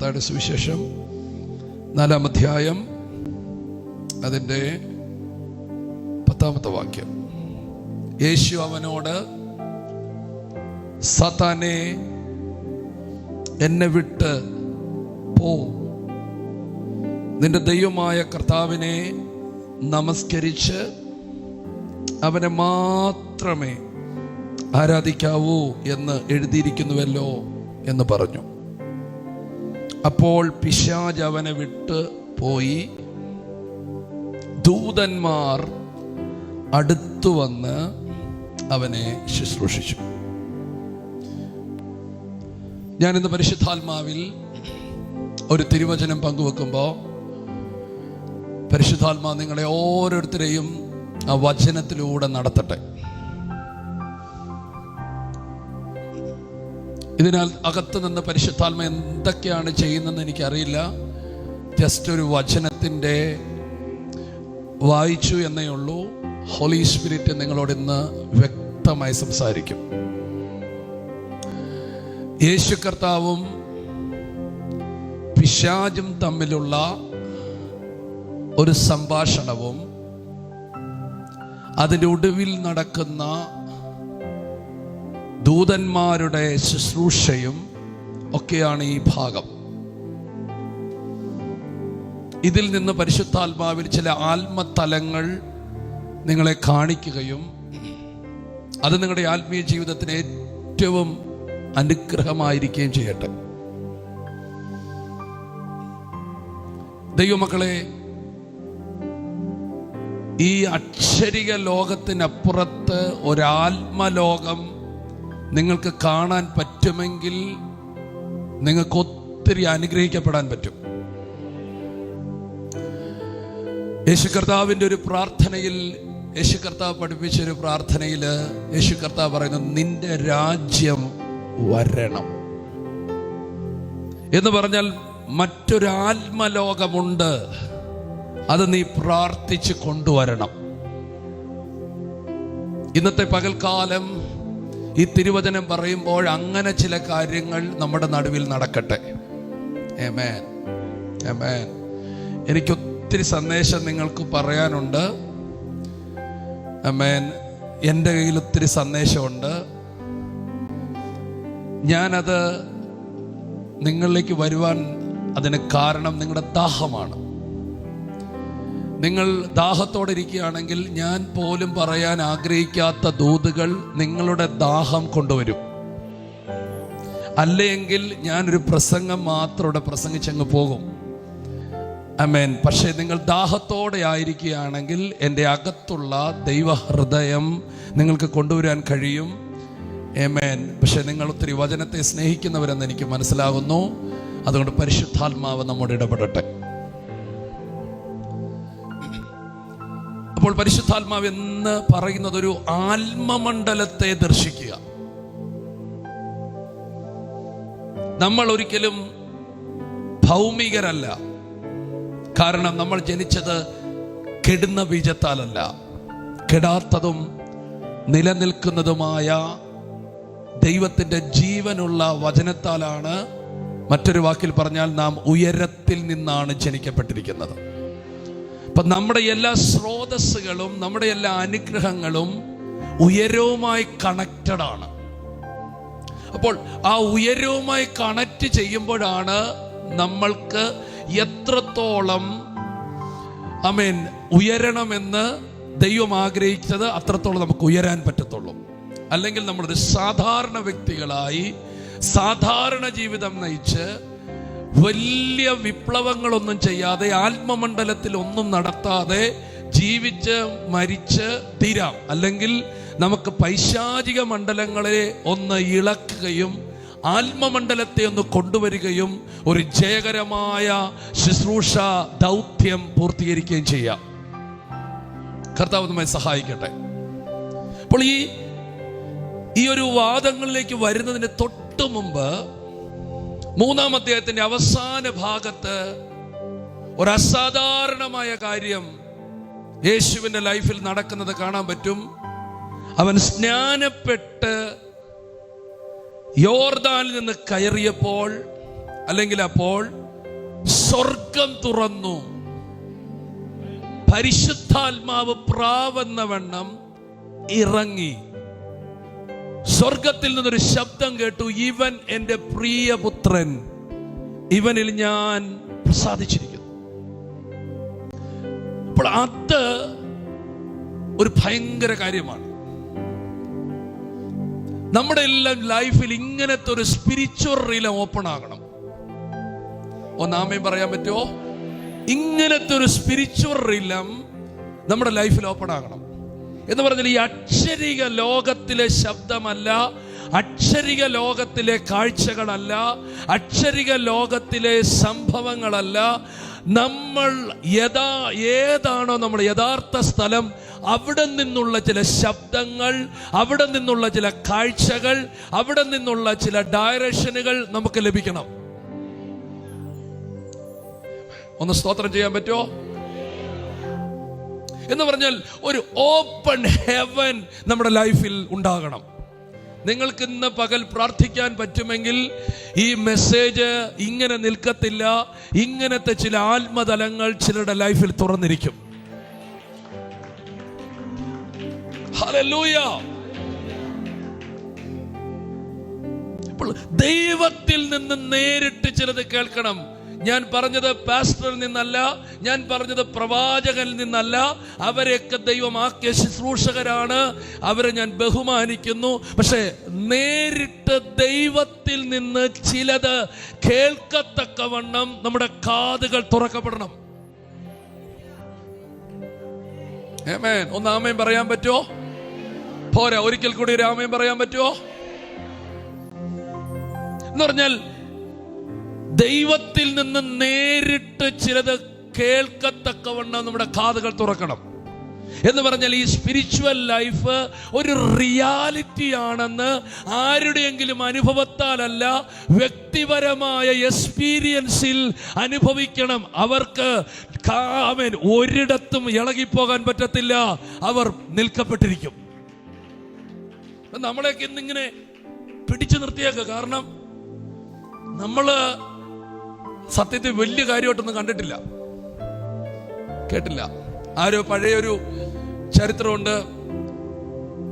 മത്തായിയുടെ സുവിശേഷം 4-ാം അധ്യായം അതിൻ്റെ 10-ാമത്തെ വാക്യം. യേശു അവനോട്, സാത്താനെ, എന്നെ വിട്ട് പോ, നിന്റെ ദൈവമായ കർത്താവിനെ നമസ്കരിച്ച് അവനെ മാത്രമേ ആരാധിക്കാവൂ എന്ന് എഴുതിയിരിക്കുന്നുവല്ലോ എന്ന് പറഞ്ഞു. അപ്പോൾ പിശാച് അവനെ വിട്ട് പോയി. ദൂതന്മാർ അടുത്തു വന്ന് അവനെ ശുശ്രൂഷിച്ചു. ഞാനിന്ന് പരിശുദ്ധാത്മാവിൽ ഒരു തിരുവചനം പങ്കുവെക്കുമ്പോൾ പരിശുദ്ധാത്മാ നിങ്ങളെ ഓരോരുത്തരെയും ആ വചനത്തിലൂടെ നടത്തട്ടെ. ഇതിനാൽ അകത്ത് നിന്ന് പരിശുദ്ധാത്മ എന്തൊക്കെയാണ് ചെയ്യുന്നതെന്ന് എനിക്കറിയില്ല. ജസ്റ്റ് ഒരു വചനത്തിൻ്റെ വായിച്ചു എന്നേ ഉള്ളൂ. ഹോളി സ്പിരിറ്റ് നിങ്ങളോട് ഇന്ന് വ്യക്തമായി സംസാരിക്കും. യേശു കർത്താവും പിശാചും തമ്മിലുള്ള ഒരു സംഭാഷണവും അതിൻ്റെ ഒടുവിൽ നടക്കുന്ന ദൂതന്മാരുടെ ശുശ്രൂഷയും ഒക്കെയാണ് ഈ ഭാഗം. ഇതിൽ നിന്ന് പരിശുദ്ധാത്മാവിൽ ചില ആത്മതലങ്ങൾ നിങ്ങളെ കാണിക്കുകയും അത് നിങ്ങളുടെ ആത്മീയ ജീവിതത്തിന് ഏറ്റവും അനുഗ്രഹമായിരിക്കുകയും ചെയ്യട്ടെ. ദൈവമക്കളെ, ഈ അക്ഷരിക ലോകത്തിനപ്പുറത്ത് ഒരാത്മലോകം നിങ്ങൾക്ക് കാണാൻ പറ്റുമെങ്കിൽ നിങ്ങൾക്ക് ഒത്തിരി അനുഗ്രഹിക്കപ്പെടാൻ പറ്റും. യേശു കർത്താവിൻ്റെ ഒരു പ്രാർത്ഥനയിൽ, യേശു കർത്താവ് പഠിപ്പിച്ചൊരു പ്രാർത്ഥനയിൽ യേശു കർത്താവ് പറയുന്നു, നിന്റെ രാജ്യം വരണം എന്ന് പറഞ്ഞാൽ മറ്റൊരു ആത്മലോകമുണ്ട്, അത് നീ പ്രാർത്ഥിച്ച് കൊണ്ടുവരണം. ഇന്നത്തെ പകൽക്കാലം ഈ തിരുവചനം പറയുമ്പോൾ അങ്ങനെ ചില കാര്യങ്ങൾ നമ്മുടെ നടുവിൽ നടക്കട്ടെ. ആമേൻ, ആമേൻ. എനിക്കൊത്തിരി സന്ദേശം നിങ്ങൾക്ക് പറയാനുണ്ട്. ആമേൻ. എൻ്റെ കയ്യിൽ ഒത്തിരി സന്ദേശമുണ്ട്. ഞാനത് നിങ്ങളിലേക്ക് വരുവാൻ അതിന് കാരണം നിങ്ങളുടെ ദാഹമാണ്. നിങ്ങൾ ദാഹത്തോടെ ഇരിക്കുകയാണെങ്കിൽ ഞാൻ പോലും പറയാൻ ആഗ്രഹിക്കാത്ത ദൂതുകൾ നിങ്ങളുടെ ദാഹം കൊണ്ടുവരും. അല്ലെങ്കിൽ ഞാനൊരു പ്രസംഗം മാത്രം ഇവിടെ പ്രസംഗിച്ചങ്ങ് പോകും. ആമേൻ. പക്ഷേ നിങ്ങൾ ദാഹത്തോടെ ആയിരിക്കുകയാണെങ്കിൽ എൻ്റെ അകത്തുള്ള ദൈവഹൃദയം നിങ്ങൾക്ക് കൊണ്ടുവരാൻ കഴിയും. ആമേൻ. പക്ഷേ നിങ്ങൾ ഒത്തിരി വചനത്തെ സ്നേഹിക്കുന്നവരെന്ന് എനിക്ക് മനസ്സിലാകുന്നു. അതുകൊണ്ട് പരിശുദ്ധാത്മാവ് നമ്മോട് ഇടപെടട്ടെ. അപ്പോൾ പരിശുദ്ധാത്മാവ് എന്ന് പറയുന്നത് ഒരു ആത്മമണ്ഡലത്തെ ദർശിക്കുക. നമ്മൾ ഒരിക്കലും ഭൗമികരല്ല. കാരണം നമ്മൾ ജനിച്ചത് കെടുന്ന ബീജത്താലല്ല, കെടാത്തതും നിലനിൽക്കുന്നതുമായ ദൈവത്തിൻ്റെ ജീവനുള്ള വചനത്താലാണ്. മറ്റൊരു വാക്കിൽ പറഞ്ഞാൽ നാം ഉയരത്തിൽ നിന്നാണ് ജനിക്കപ്പെട്ടിരിക്കുന്നത്. അപ്പം നമ്മുടെ എല്ലാ സ്രോതസ്സുകളും നമ്മുടെ എല്ലാ അനുഗ്രഹങ്ങളും ഉയരവുമായി കണക്റ്റഡ് ആണ്. അപ്പോൾ ആ ഉയരവുമായി കണക്റ്റ് ചെയ്യുമ്പോഴാണ് നമ്മൾക്ക് എത്രത്തോളം ആമേൻ ഉയരണമെന്ന് ദൈവം ആഗ്രഹിച്ചത് അത്രത്തോളം നമുക്ക് ഉയരാൻ പറ്റത്തുള്ളൂ. അല്ലെങ്കിൽ നമ്മളൊരു സാധാരണ വ്യക്തികളായി സാധാരണ ജീവിതം നയിച്ച് വലിയ വിപ്ലവങ്ങളൊന്നും ചെയ്യാതെ ആത്മമണ്ഡലത്തിൽ ഒന്നും നടത്താതെ ജീവിച്ച് മരിച്ച് തീരാം. അല്ലെങ്കിൽ നമുക്ക് പൈശാചിക മണ്ഡലങ്ങളെ ഒന്ന് ഇളക്കുകയും ആത്മമണ്ഡലത്തെ ഒന്ന് കൊണ്ടുവരികയും ഒരു ജയകരമായ ശുശ്രൂഷ ദൗത്യം പൂർത്തീകരിക്കുകയും ചെയ്യാം. കർത്താവ് നമ്മെ സഹായിക്കട്ടെ. അപ്പോൾ ഈ ഒരു വാദങ്ങളിലേക്ക് വരുന്നതിന് തൊട്ടു മുമ്പ് 3-ാം അധ്യായത്തിന്റെ അവസാന ഭാഗത്ത് ഒരു അസാധാരണമായ കാര്യം യേശുവിൻ്റെ ലൈഫിൽ നടക്കുന്നത് കാണാൻ പറ്റും. അവൻ സ്നാനപ്പെട്ട് യോർദാനിൽ നിന്ന് കയറിയപ്പോൾ അല്ലെങ്കിൽ അപ്പോൾ സ്വർഗം തുറന്നു, പരിശുദ്ധാത്മാവ് പ്രാവെന്ന വണ്ണം ഇറങ്ങി. സ്വർഗത്തിൽ നിന്നൊരു ശബ്ദം കേട്ടു, ഇവൻ എൻ്റെ പ്രിയപുത്രൻ, ഇവനിൽ ഞാൻ പ്രസാദിച്ചിരിക്കുന്നു. അപ്പോൾ അത് ഒരു ഭയങ്കര കാര്യമാണ്. നമ്മുടെ എല്ലാം ലൈഫിൽ ഇങ്ങനത്തെ ഒരു സ്പിരിച്വൽ റീലം ഓപ്പൺ ആകണം. ഒന്നാമയും പറയാൻ പറ്റുമോ? ഇങ്ങനത്തെ ഒരു സ്പിരിച്വൽ റീലം നമ്മുടെ ലൈഫിൽ ഓപ്പൺ ആകണം എന്ന് പറഞ്ഞാൽ ഈ അക്ഷരിക ലോകത്തിലെ ശബ്ദമല്ല, അക്ഷരിക ലോകത്തിലെ കാഴ്ചകളല്ല, അക്ഷരിക ലോകത്തിലെ സംഭവങ്ങളല്ല. നമ്മൾ ഏതാണോ നമ്മുടെ യഥാർത്ഥ സ്ഥലം, അവിടെ നിന്നുള്ള ചില ശബ്ദങ്ങൾ, അവിടെ നിന്നുള്ള ചില കാഴ്ചകൾ, അവിടെ നിന്നുള്ള ചില ഡയറക്ഷനുകൾ നമുക്ക് ലഭിക്കണം. ഒന്ന് സ്തോത്രം ചെയ്യാൻ പറ്റുമോ? എന്ന് പറഞ്ഞാൽ ഒരു ഓപ്പൺ ഹെവൻ നമ്മുടെ ലൈഫിൽ ഉണ്ടാകണം. നിങ്ങൾക്ക് ഇന്ന് പകൽ പ്രാർത്ഥിക്കാൻ പറ്റുമെങ്കിൽ ഈ മെസ്സേജ് ഇങ്ങനെ നിൽക്കത്തില്ല. ഇങ്ങനത്തെ ചില ആത്മതലങ്ങൾ ചിലരുടെ ലൈഫിൽ തുറന്നിരിക്കും. ഹല്ലേലൂയ. ഇപ്പോൾ ദൈവത്തിൽ നിന്ന് നേരിട്ട് ചിലത് കേൾക്കണം. ഞാൻ പറഞ്ഞത് പാസ്റ്ററിൽ നിന്നല്ല, ഞാൻ പറഞ്ഞത് പ്രവാചകനിൽ നിന്നല്ല. അവരെയൊക്കെ ദൈവമാക്കിയ ശുശ്രൂഷകരാണ്, അവരെ ഞാൻ ബഹുമാനിക്കുന്നു. പക്ഷേ നേരിട്ട് ദൈവത്തിൽ നിന്ന് ചിലത് കേൾക്കത്തക്കവണ്ണം നമ്മുടെ കാതുകൾ തുറക്കപ്പെടണം. ആമേൻ. ഒന്ന് ആമേൻ പറയാൻ പറ്റുമോ? പോരാ, ഒരിക്കൽ കൂടി ഒരു ആമേൻ പറയാൻ പറ്റുമോ? എന്ന് പറഞ്ഞാൽ ദൈവത്തിൽ നിന്ന് നേരിട്ട് ചിലത് കേൾക്കത്തക്കവണ്ണം നമ്മുടെ കാതുകൾ തുറക്കണം. എന്ന് പറഞ്ഞാൽ ഈ സ്പിരിച്വൽ ലൈഫ് ഒരു റിയാലിറ്റി ആണെന്ന് ആരുടെയെങ്കിലും അനുഭവത്താലല്ല, വ്യക്തിപരമായ എക്സ്പീരിയൻസിൽ അനുഭവിക്കണം. അവർക്ക് ഒരിടത്തും ഇളകിപ്പോകാൻ പറ്റത്തില്ല, അവർ നിൽക്കപ്പെട്ടിരിക്കും. നമ്മളെയൊക്കെ ഇന്നിങ്ങനെ പിടിച്ചു നിർത്തിയേക്ക. കാരണം നമ്മള് സത്യത്തിൽ വലിയ കാര്യമായിട്ടൊന്നും കണ്ടിട്ടില്ല, കേട്ടില്ല. ആരോ പഴയൊരു ചരിത്രമുണ്ട്.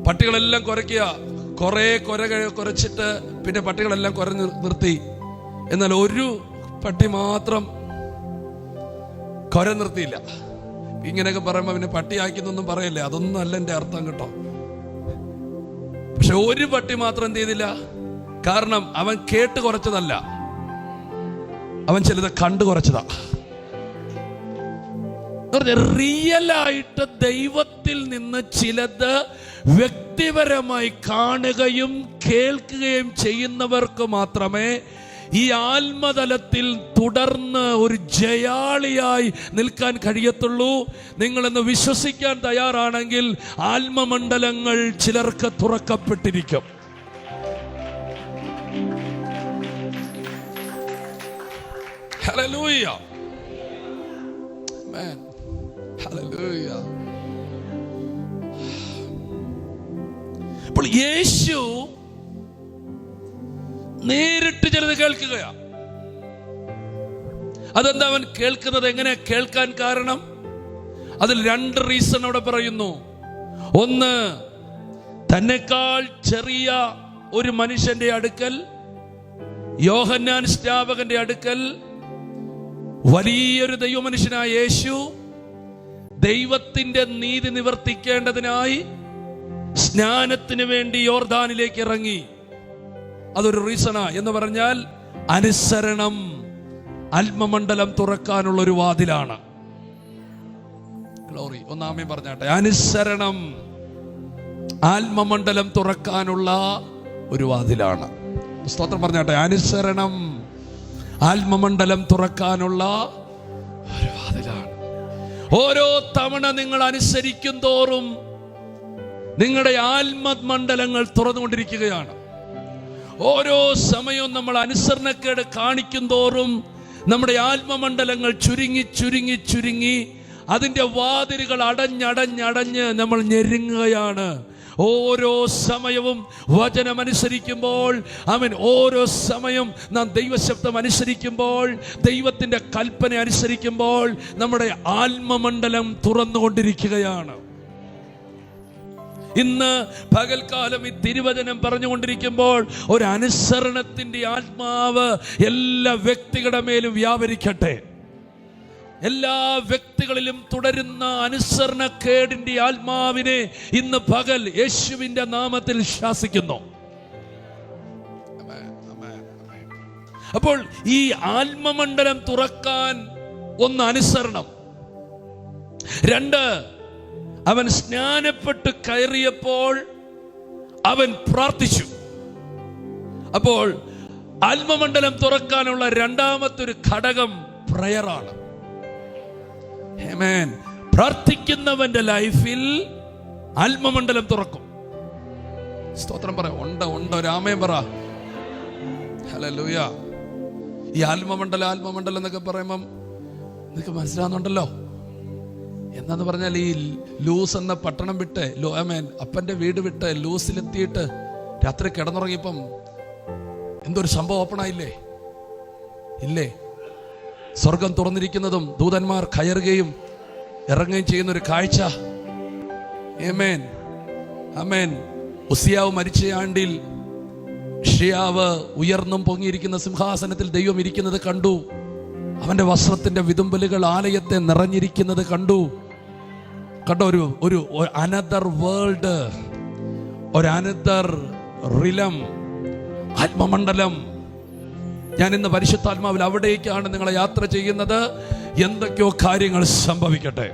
പട്ടികളെല്ലാം കുരയ്ക്കുക, കുരച്ചിട്ട് പിന്നെ പട്ടികളെല്ലാം കുരഞ്ഞു നിർത്തി. എന്നാൽ ഒരു പട്ടി മാത്രം കുര നിർത്തിയില്ല. ഇങ്ങനെയൊക്കെ പറയുമ്പോ പിന്നെ പട്ടിയാക്കുന്നൊന്നും പറയല്ലേ, അതൊന്നും അല്ല എൻ്റെ അർത്ഥം കേട്ടോ. പക്ഷെ ഒരു പട്ടി മാത്രം എന്ത് ചെയ്തില്ല? കാരണം അവൻ കേട്ട് കുറച്ചതല്ല, അവൻ ചിലത് കണ്ടു കുറച്ചതാ. റിയലായിട്ട് ദൈവത്തിൽ നിന്ന് ചിലത് വ്യക്തിപരമായി കാണുകയും കേൾക്കുകയും ചെയ്യുന്നവർക്ക് മാത്രമേ ഈ ആത്മതലത്തിൽ തുടർന്ന് ഒരു ജയാളിയായി നിൽക്കാൻ കഴിയത്തുള്ളൂ. നിങ്ങളെന്ന് വിശ്വസിക്കാൻ തയ്യാറാണെങ്കിൽ ആത്മമണ്ഡലങ്ങൾ ചിലർക്ക് തുറക്കപ്പെട്ടിരിക്കും. Hallelujah. Amen. Hallelujah. അപ്പോൾ യേശു നേരിട്ട് ചിലത് കേൾക്കുകയാ. അതെന്താ അവൻ കേൾക്കുന്നത്? എങ്ങനെ കേൾക്കാൻ കാരണം? അതിൽ രണ്ട് റീസൺ അവിടെ പറയുന്നു. ഒന്ന്, തന്നെക്കാൾ ചെറിയ ഒരു മനുഷ്യന്റെ അടുക്കൽ, യോഹന്നാൻ സ്നാപകന്റെ അടുക്കൽ വലിയൊരു ദൈവമനുഷ്യനായ യേശു ദൈവത്തിന്റെ നീതി നിവർത്തിക്കേണ്ടതിനായി സ്നാനത്തിന് വേണ്ടി യോർദാനിലേക്ക് ഇറങ്ങി. അതൊരു റീസണാ. എന്ന് പറഞ്ഞാൽ അനുസരണം ആത്മമണ്ഡലം തുറക്കാനുള്ള ഒരു വാതിലാണ്. ഗ്ലോറി. ഒന്നാമേ പറഞ്ഞാട്ടെ, അനുസരണം ആത്മമണ്ഡലം തുറക്കാനുള്ള ഒരു വാതിലാണ്. സ്തോത്രം പറഞ്ഞാട്ടെ. അനുസരണം ആത്മമണ്ഡലം തുറക്കാനുള്ള ഒരു വാതിലാണ്. ഓരോ തവണ നിങ്ങൾ അനുസരിക്കും തോറും നിങ്ങളുടെ ആത്മമണ്ഡലങ്ങൾ തുറന്നുകൊണ്ടിരിക്കുകയാണ്. ഓരോ സമയവും നമ്മൾ അനുസരണക്കേട് കാണിക്കും തോറും നമ്മുടെ ആത്മമണ്ഡലങ്ങൾ ചുരുങ്ങി ചുരുങ്ങി ചുരുങ്ങി അതിൻ്റെ വാതിലുകൾ അടഞ്ഞ് നമ്മൾ ഞെരുങ്ങുകയാണ്. ഓരോ സമയവും വചനമനുസരിക്കുമ്പോൾ, ഓരോ സമയം നാം ദൈവശബ്ദം അനുസരിക്കുമ്പോൾ, ദൈവത്തിൻ്റെ കൽപ്പന അനുസരിക്കുമ്പോൾ നമ്മുടെ ആത്മമണ്ഡലം തുറന്നുകൊണ്ടിരിക്കുകയാണ്. ഇന്ന് പകൽക്കാലം ഈ തിരുവചനം പറഞ്ഞുകൊണ്ടിരിക്കുമ്പോൾ ഒരു അനുസരണത്തിൻ്റെ ആത്മാവ് എല്ലാ വ്യക്തികളുടെ മേലും വ്യാപരിക്കട്ടെ. എല്ലാ വ്യക്തികളിലും തുടരുന്ന അനുസരണക്കേടിന്റെ ആത്മാവിനെ ഇന്ന് പകൽ യേശുവിന്റെ നാമത്തിൽ ശാസിക്കുന്നു. അപ്പോൾ ഈ ആത്മമണ്ഡലം തുറക്കാൻ ഒന്ന് അനുസരണം, രണ്ട് അവൻ സ്നാനപ്പെട്ട് കയറിയപ്പോൾ അവൻ പ്രാർത്ഥിച്ചു. അപ്പോൾ ആത്മമണ്ഡലം തുറക്കാനുള്ള രണ്ടാമത്തെ ഒരു ഘടകം പ്രയറാണ്. ആമേൻ. പ്രാർത്ഥിക്കുന്നവന്റെ ലൈഫിൽ ആത്മമണ്ഡലം തുറക്കും. സ്തോത്രം പറ. ഉണ്ട് രാമേ പറ. ഹല്ലേലൂയ. ഈ ആത്മമണ്ഡലം എന്നൊക്കെ പറയുമ്പം നിനക്ക് മനസ്സിലാവുന്നുണ്ടല്ലോ. എന്താന്ന് പറഞ്ഞാൽ ഈ ലൂസ് എന്ന പട്ടണം വിട്ട് അപ്പന്റെ വീട് വിട്ട് ലൂസിലെത്തിയിട്ട് രാത്രി കിടന്നുറങ്ങിയപ്പം എന്തൊരു സംഭവം ഓപ്പണായില്ലേ? ഇല്ലേ? സ്വർഗം തുറന്നിരിക്കുന്നതും ദൂതന്മാർ കയറുകയും ഇറങ്ങുകയും ചെയ്യുന്ന ഒരു കാഴ്ച. ആമേൻ, ആമേൻ. ഉസിയാവ് മരിച്ച ആണ്ടിൽ ഷിയാവ് ഉയർന്നും പൊങ്ങിയിരിക്കുന്ന സിംഹാസനത്തിൽ ദൈവം ഇരിക്കുന്നത് കണ്ടു. അവന്റെ വസ്ത്രത്തിന്റെ വിതുമ്പലുകൾ ആലയത്തെ നിറഞ്ഞിരിക്കുന്നത് കണ്ടു. ഒരു അനദർ വേൾഡ്, ഒരു അനദർ റിലം, ആത്മമണ്ഡലം. ഞാൻ ഇന്ന് പരിശുദ്ധാത്മാവിൽ അവിടേക്കാണ് നിങ്ങളെ യാത്ര ചെയ്യുന്നത്. എന്തൊക്കെയോ കാര്യങ്ങൾ സംഭവിക്കട്ടെ.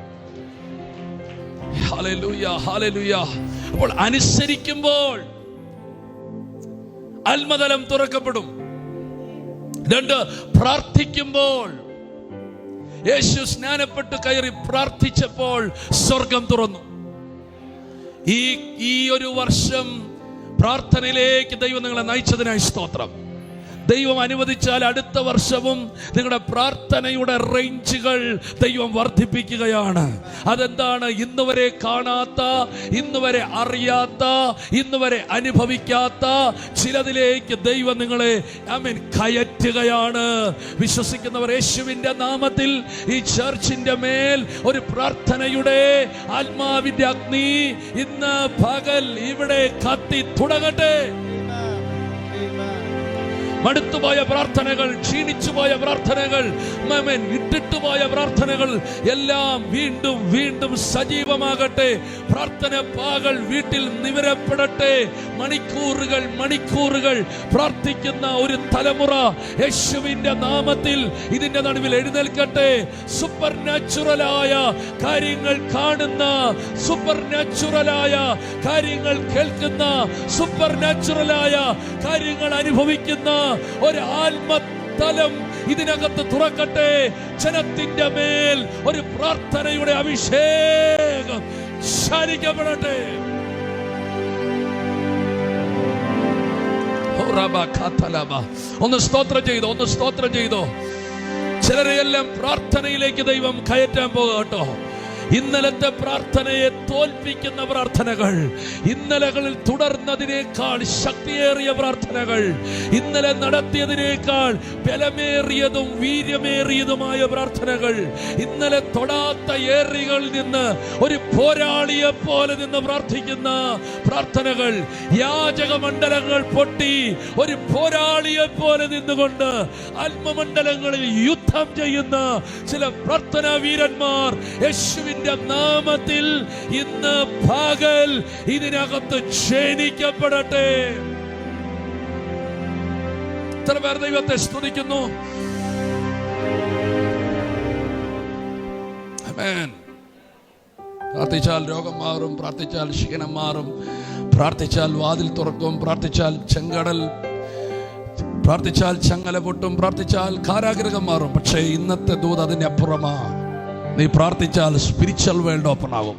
Hallelujah, hallelujah. അപ്പോൾ അനുസരിക്കുമ്പോൾ ആത്മതലം തുറക്കപ്പെടും. രണ്ട്, പ്രാർത്ഥിക്കുമ്പോൾ യേശു സ്നാനപ്പെട്ട് കയറി പ്രാർത്ഥിച്ചപ്പോൾ സ്വർഗം തുറന്നു. ഈ ഒരു വർഷം പ്രാർത്ഥനയിലേക്ക് ദൈവം നിങ്ങളെ നയിച്ചതിനായി സ്തോത്രം. ദൈവം അനുവദിച്ചാൽ അടുത്ത വർഷവും നിങ്ങളുടെ പ്രാർത്ഥനയുടെ റേഞ്ചുകൾ ദൈവം വർദ്ധിപ്പിക്കുകയാണ്. അതെന്താണ്? ഇന്നുവരെ കാണാത്ത, ഇന്നുവരെ അറിയാത്ത, ഇന്നുവരെ അനുഭവിക്കാത്ത ചിലതിലേക്ക് ദൈവം നിങ്ങളെ കയറ്റുകയാണ്. വിശ്വസിക്കുന്നവർ യേശുവിന്റെ നാമത്തിൽ ഈ ചർച്ചിന്റെ മേൽ ഒരു പ്രാർത്ഥനയുടെ ആത്മാവിന്റെ അഗ്നി ഇന്ന് പകൽ ഇവിടെ കത്തി തുടങ്ങട്ടെ. മടുത്തുപോയ പ്രാർത്ഥനകൾ, ക്ഷീണിച്ചുപോയ പ്രാർത്ഥനകൾ, ഇട്ടിട്ടുപോയ പ്രാർത്ഥനകൾ എല്ലാം വീണ്ടും വീണ്ടും സജീവമാകട്ടെ. പ്രാർത്ഥന പാകൾ വീട്ടിൽ നിവരപ്പെടട്ടെ. മണിക്കൂറുകൾ പ്രാർത്ഥിക്കുന്ന ഒരു തലമുറ യേശുവിന്റെ നാമത്തിൽ ഇതിന്റെ നടുവിൽ എഴുന്നേൽക്കട്ടെ. സൂപ്പർ നാച്ചുറലായ കാര്യങ്ങൾ കാണുന്ന, സൂപ്പർ നാച്ചുറലായ കാര്യങ്ങൾ കേൾക്കുന്ന, സൂപ്പർ നാച്ചുറലായ കാര്യങ്ങൾ അനുഭവിക്കുന്ന ഒരു ആത്മതലം ഇതിനകത്ത് തുറക്കട്ടെ. ജനത്തിന്റെ മേൽ ഒരു പ്രാർത്ഥനയുടെ അഭിഷേകം ശാരിക്കപ്പെടട്ടെ. ഒന്ന് സ്തോത്രം ചെയ്തോ. ചിലരെയെല്ലാം പ്രാർത്ഥനയിലേക്ക് ദൈവം കയറ്റാൻ പോകട്ടോ. ഇന്നലത്തെ പ്രാർത്ഥനയെ തോൽപ്പിക്കുന്ന പ്രാർത്ഥനകൾ, ഇന്നലകളിൽ തുടർന്നതിനേക്കാൾ ശക്തിയേറിയ പ്രാർത്ഥനകൾ, ഇന്നലെ നടത്തിയതിനേക്കാൾ ബലമേറിയതും വീര്യമേറിയതുമായ പ്രാർത്ഥനകൾ, ഇന്നലെ തൊടാത്ത ഏറികളിൽ നിന്ന് ഒരു പോരാളിയെ പോലെ നിന്ന് പ്രാർത്ഥിക്കുന്ന പ്രാർത്ഥനകൾ, യാചക മണ്ഡലങ്ങൾ പൊട്ടി ഒരു പോരാളിയെ പോലെ നിന്നുകൊണ്ട് ആത്മമണ്ഡലങ്ങളിൽ യുദ്ധം ചെയ്യുന്ന ചില പ്രാർത്ഥനാ വീരന്മാർ യേശുവിന്റെ നാമത്തിൽ ഇന്ന് പകൽ ഇതിനകത്ത് ക്ഷണിക്കപ്പെടട്ടെ. എത്ര പേർ ദൈവത്തെ സ്തുതിക്കുന്നു? ആമേൻ. പ്രാർത്ഥിച്ചാൽ രോഗം മാറും, പ്രാർത്ഥിച്ചാൽ ക്ഷീണം മാറും, പ്രാർത്ഥിച്ചാൽ വാതിൽ തുറക്കും, പ്രാർത്ഥിച്ചാൽ ചെങ്കടൽ, പ്രാർത്ഥിച്ചാൽ ചങ്ങല പൊട്ടും, പ്രാർത്ഥിച്ചാൽ കാരാഗൃഹം മാറും. പക്ഷേ ഇന്നത്തെ ദൂത് അതിന്റെ അപ്പുറമാ. നീ പ്രാർത്ഥിച്ചാൽ സ്പിരിച്വൽ വേൾഡ് ഓപ്പൺ ആകും.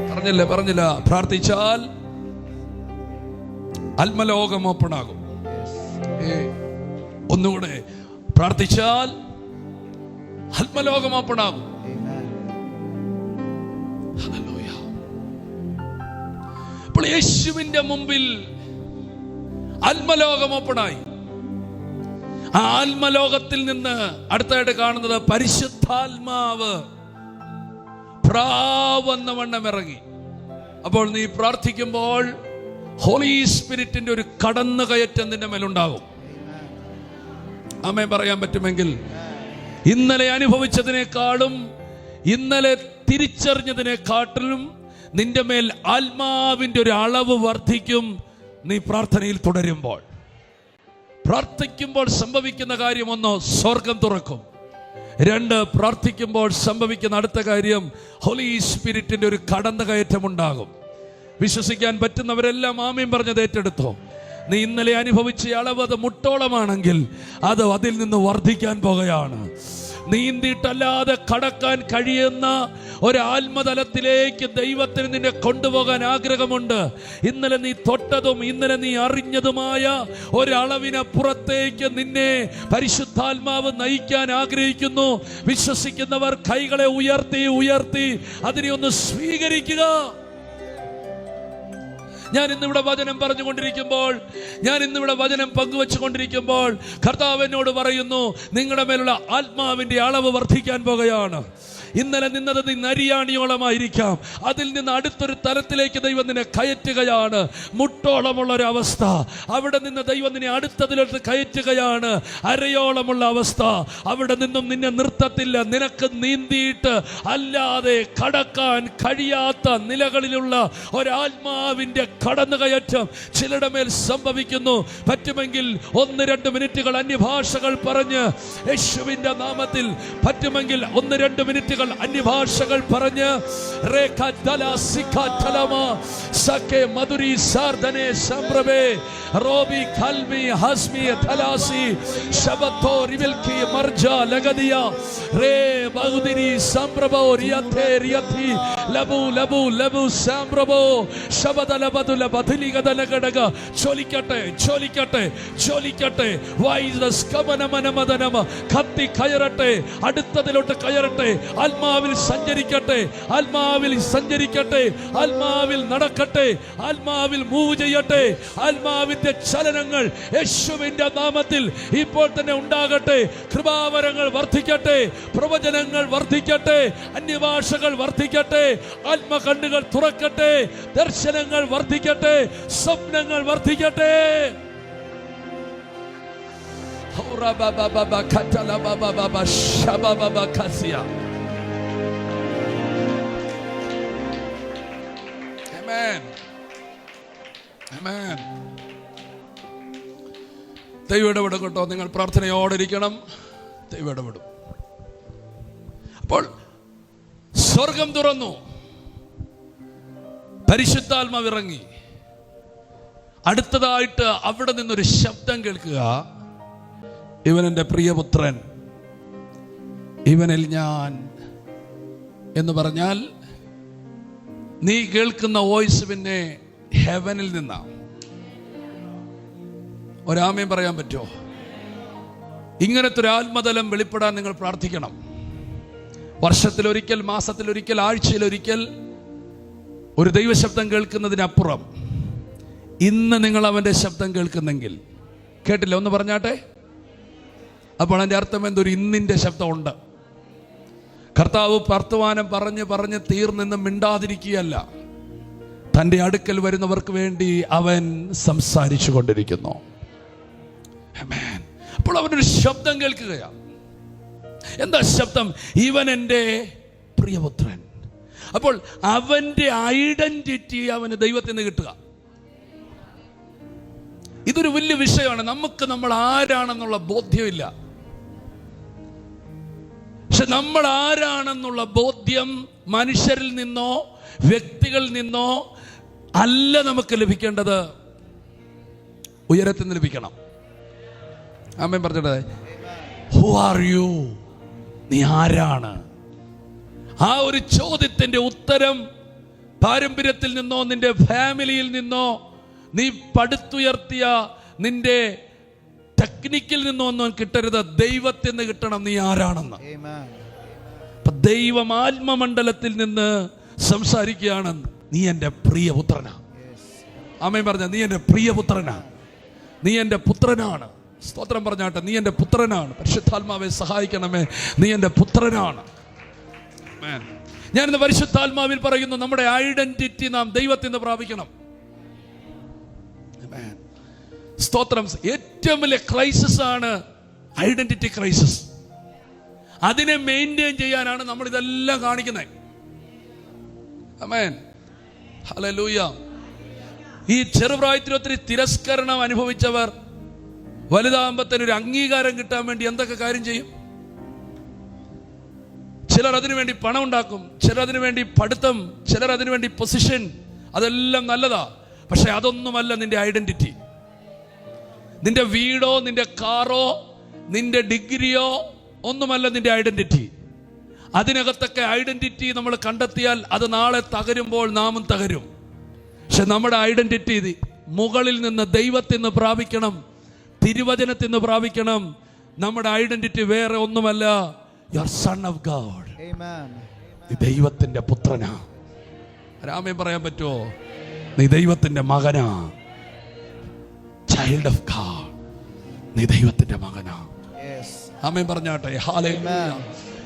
പറഞ്ഞില്ല, പ്രാർത്ഥിച്ചാൽ ആത്മലോകം ഓപ്പൺ ആകും. ഒന്നുകൂടെ പ്രാർത്ഥിച്ചാൽ ആത്മലോകം ഓപ്പൺ ആകും. ഹല്ലേലൂയ. അപ്പോൾ യേശുവിന്റെ മുമ്പിൽ ആത്മലോകം ഓപ്പണായി. ആ ആത്മലോകത്തിൽ നിന്ന് അടുത്തായിട്ട് കാണുന്നത് പരിശുദ്ധാത്മാവ് പ്രാവെന്ന വണ്ണം ഇറങ്ങി. അപ്പോൾ നീ പ്രാർത്ഥിക്കുമ്പോൾ ഹോളി സ്പിരിറ്റിന്റെ ഒരു കടന്നുകയറ്റം നിന്റെ മേലുണ്ടാകും. ആമേൻ പറയാൻ പറ്റുമെങ്കിൽ ഇന്നലെ അനുഭവിച്ചതിനേക്കാളും ഇന്നലെ തിരിച്ചറിഞ്ഞതിനെക്കാട്ടിലും നിന്റെ മേൽ ആത്മാവിന്റെ ഒരു അളവ് വർദ്ധിക്കും. നീ പ്രാർത്ഥനയിൽ തുടരുമ്പോൾ, പ്രാർത്ഥിക്കുമ്പോൾ സംഭവിക്കുന്ന കാര്യം ഒന്ന്, സ്വർഗം തുറക്കും. രണ്ട്, പ്രാർത്ഥിക്കുമ്പോൾ സംഭവിക്കുന്ന അടുത്ത കാര്യം ഹോളി സ്പിരിറ്റിന്റെ ഒരു കടന്നുകയറ്റം ഉണ്ടാകും. വിശ്വസിക്കാൻ പറ്റുന്നവരെല്ലാം ആമേൻ പറഞ്ഞത് ഏറ്റെടുത്തോ. നീ ഇന്നലെ അനുഭവിച്ച അളവ് അത് മുട്ടോളമാണെങ്കിൽ അത് അതിൽ നിന്ന് വർദ്ധിക്കാൻ പോകുകയാണ്. നീന്തിയിട്ടല്ലാതെ കടക്കാൻ കഴിയുന്ന ഒരു ആത്മതലത്തിലേക്ക് ദൈവത്തിന് നിന്നെ കൊണ്ടുപോകാൻ ആഗ്രഹമുണ്ട്. ഇന്നലെ നീ തൊട്ടതും ഇന്നലെ നീ അറിഞ്ഞതുമായ ഒരളവിനപ്പുറത്തേക്ക് നിന്നെ പരിശുദ്ധാത്മാവ് നയിക്കാൻ ആഗ്രഹിക്കുന്നു. വിശ്വസിക്കുന്നവർ കൈകളെ ഉയർത്തി ഉയർത്തി അതിനെ ഒന്ന് സ്വീകരിക്കുക. ഞാൻ ഇന്നിവിടെ വചനം പറഞ്ഞുകൊണ്ടിരിക്കുമ്പോൾ, ഞാൻ ഇന്നിവിടെ വചനം പങ്കുവെച്ചുകൊണ്ടിരിക്കുമ്പോൾ കർത്താവ് എന്നോട് പറയുന്നു, നിങ്ങളുടെ മേലുള്ള ആത്മാവിന്റെ അളവ് വർദ്ധിക്കാൻ പോകുകയാണ്. ഇന്നലെ നിന്നത് നീ നരിയാണിയോളമായിരിക്കാം, അതിൽ നിന്ന് അടുത്തൊരു തലത്തിലേക്ക് ദൈവം നിന്നെ കയറ്റുകയാണ്. മുട്ടോളമുള്ള ഒരു അവസ്ഥ, അവിടെ നിന്ന് ദൈവം നിന്നെ അടുത്തതിലോട്ട് കയറ്റുകയാണ്. അരയോളമുള്ള അവസ്ഥ, അവിടെ നിന്നും നിന്നെ നിർത്തത്തില്ല. നിനക്ക് നീന്തിയിട്ട് അല്ലാതെ കടക്കാൻ കഴിയാത്ത നിലകളിലുള്ള ഒരാത്മാവിന്റെ കടന്നുകയറ്റം ചിലരുടെ മേൽ സംഭവിക്കുന്നു. പറ്റുമെങ്കിൽ 1-2 മിനിറ്റുകൾ അന്യഭാഷകൾ പറഞ്ഞ് യേശുവിന്റെ നാമത്തിൽ, പറ്റുമെങ്കിൽ 1-2 മിനിറ്റുകൾ അന്യഭാഷകൾ പറഞ്ഞ് കത്തി കയറട്ടെ, അടുത്തതിലോട്ട് കയറട്ടെ, ആത്മാവിൽ സഞ്ചരിക്കട്ടെ, ആത്മാവിൽ സഞ്ചരിക്കട്ടെ, ആത്മാവിൽ നടക്കട്ടെ, ആത്മാവിൽ മൂവ് ചെയ്യട്ടെ. ആത്മാവിന്റെ ചലനങ്ങൾ യേശുവിന്റെ നാമത്തിൽ ഇപ്പോൾ തന്നെ ഉണ്ടാകട്ടെ. കൃപാവരങ്ങൾ വർദ്ധിക്കട്ടെ, പ്രവചനങ്ങൾ വർദ്ധിക്കട്ടെ, അന്യഭാഷകൾ വർദ്ധിക്കട്ടെ, ആത്മകണ്ണുകൾ തുറക്കട്ടെ, ദർശനങ്ങൾ വർദ്ധിക്കട്ടെ, സ്വപ്നങ്ങൾ വർദ്ധിക്കട്ടെ. ദൈവം ഇടപെടും കേട്ടോ. നിങ്ങൾ പ്രാർത്ഥനയോടിരിക്കണം. ദൈവം ഇടപെടും. അപ്പോൾ സ്വർഗം തുറന്നു, പരിശുദ്ധാത്മാവ് ഇറങ്ങി. അടുത്തതായിട്ട് അവിടെ നിന്നൊരു ശബ്ദം കേൾക്കുക, ഇവൻ എൻ്റെ പ്രിയപുത്രൻ, ഇവനിൽ ഞാൻ എന്ന് പറഞ്ഞാൽ നീ കേൾക്കുന്ന വോയിസ് പിന്നെ ഹെവനിൽ നിന്നാ. ഒരാമയും പറയാൻ പറ്റുമോ? ഇങ്ങനത്തെ ഒരു ആത്മതലം വെളിപ്പെടാൻ നിങ്ങൾ പ്രാർത്ഥിക്കണം. വർഷത്തിലൊരിക്കൽ, മാസത്തിലൊരിക്കൽ, ആഴ്ചയിലൊരിക്കൽ ഒരു ദൈവശബ്ദം കേൾക്കുന്നതിനപ്പുറം ഇന്ന് നിങ്ങൾ അവൻ്റെ ശബ്ദം കേൾക്കുന്നെങ്കിൽ, കേട്ടില്ല ഒന്ന് പറഞ്ഞാട്ടെ. അപ്പോൾ അതിൻ്റെ അർത്ഥം എന്തൊരു ഇന്നിൻ്റെ ശബ്ദമുണ്ട്. കർത്താവ് വർത്തമാനം പറഞ്ഞ് തീർന്നെന്ന് മിണ്ടാതിരിക്കുകയല്ല, തൻ്റെ അടുക്കൽ വരുന്നവർക്ക് വേണ്ടി അവൻ സംസാരിച്ചു കൊണ്ടിരിക്കുന്നു. അപ്പോൾ അവനൊരു ശബ്ദം കേൾക്കുകയാണ്. എന്താ ശബ്ദം? ഇവൻ എൻ്റെ പ്രിയപുത്രൻ. അപ്പോൾ അവൻ്റെ ഐഡന്റിറ്റി അവന് ദൈവത്തിൽ നിന്ന് കിട്ടുക. ഇതൊരു വലിയ വിഷയമാണ്. നമുക്ക് നമ്മൾ ആരാണെന്നുള്ള ബോധ്യമില്ല. പക്ഷെ നമ്മൾ ആരാണെന്നുള്ള ബോധ്യം മനുഷ്യരിൽ നിന്നോ വ്യക്തികളിൽ നിന്നോ അല്ല നമുക്ക് ലഭിക്കേണ്ടത്, ഉയരത്തിൽ നിന്ന് ലഭിക്കണം. ആമേൻ പറഞ്ഞിട്ട്, ഹു ആർ യു? നീ ആരാണ്? ആ ഒരു ചോദ്യത്തിന്റെ ഉത്തരം പാരമ്പര്യത്തിൽ നിന്നോ നിന്റെ ഫാമിലിയിൽ നിന്നോ നീ പടുത്തുയർത്തിയ നിന്റെ ടെക്നിക്കിൽ നിന്നോ ഒന്നും കിട്ടരുത്. ദൈവത്തിൽ നിന്ന് കിട്ടണം നീ ആരാണെന്ന്. ദൈവം ആത്മമണ്ഡലത്തിൽ നിന്ന് സംസാരിക്കുകയാണ്, നീ എൻ്റെ പ്രിയപുത്രനാ. ആമേൻ പറഞ്ഞ, നീ എൻ്റെ പ്രിയപുത്രനാ, നീ എൻ്റെ പുത്രനാണ്. സ്തോത്രം പറഞ്ഞാട്ടെ, നീ എൻ്റെ പുത്രനാണ്. പരിശുദ്ധാത്മാവെ സഹായിക്കണമേ, നീ എൻ്റെ പുത്രനാണ്. ഞാനിന്ന് പരിശുദ്ധാത്മാവിൽ പറയുന്നു, നമ്മുടെ ഐഡന്റിറ്റി നാം ദൈവത്തിൽ നിന്ന് പ്രാപിക്കണം. സ്തോത്രം. ഏറ്റവും വലിയ ക്രൈസിസ് ആണ് ഐഡന്റിറ്റി ക്രൈസിസ്. അതിനെ മെയിൻറ്റെയിൻ ചെയ്യാനാണ് നമ്മൾ ഇതെല്ലാം കാണിക്കുന്നത്. ആമേൻ, ഹല്ലേലൂയ. ഈ ചെറുപ്രായത്തിൽ ഒത്തിരി തിരസ്കരണം അനുഭവിച്ചവർ വലുതാകുമ്പത്തേനൊരു അംഗീകാരം കിട്ടാൻ വേണ്ടി എന്തൊക്കെ കാര്യം ചെയ്യും? ചിലർ അതിനു വേണ്ടി പണം ഉണ്ടാക്കും, ചിലർ അതിനു വേണ്ടി പഠിത്തം, ചിലർ അതിനു വേണ്ടി പൊസിഷൻ. അതെല്ലാം നല്ലതാ, പക്ഷെ അതൊന്നുമല്ല നിന്റെ ഐഡന്റിറ്റി. നിന്റെ വീടോ, നിന്റെ കാറോ, നിന്റെ ഡിഗ്രിയോ ഒന്നുമല്ല നിന്റെ ഐഡന്റിറ്റി. അതിനകത്തൊക്കെ ഐഡന്റിറ്റി നമ്മൾ കണ്ടെത്തിയാൽ അത് നാളെ തകരുമ്പോൾ നാമും തകരും. പക്ഷെ നമ്മുടെ ഐഡന്റിറ്റി മുകളിൽ നിന്ന് ദൈവത്തിൽ നിന്ന് പ്രാപിക്കണം, തിരുവചനത്തിൽ നിന്ന് പ്രാപിക്കണം. നമ്മുടെ ഐഡന്റിറ്റി വേറെ ഒന്നുമല്ല, you are son of God. നീ ദൈവത്തിന്റെ പുത്രനാ. രാമൻ പറയാൻ പറ്റുമോ? നീ ദൈവത്തിന്റെ മകനാ. ചൈൽഡ് ഓഫ് ഗോഡ്, നീ ദൈവത്തിന്റെ മകനാ. ആമേൻ പറഞ്ഞാട്ടെ. ഹല്ലേലൂയ.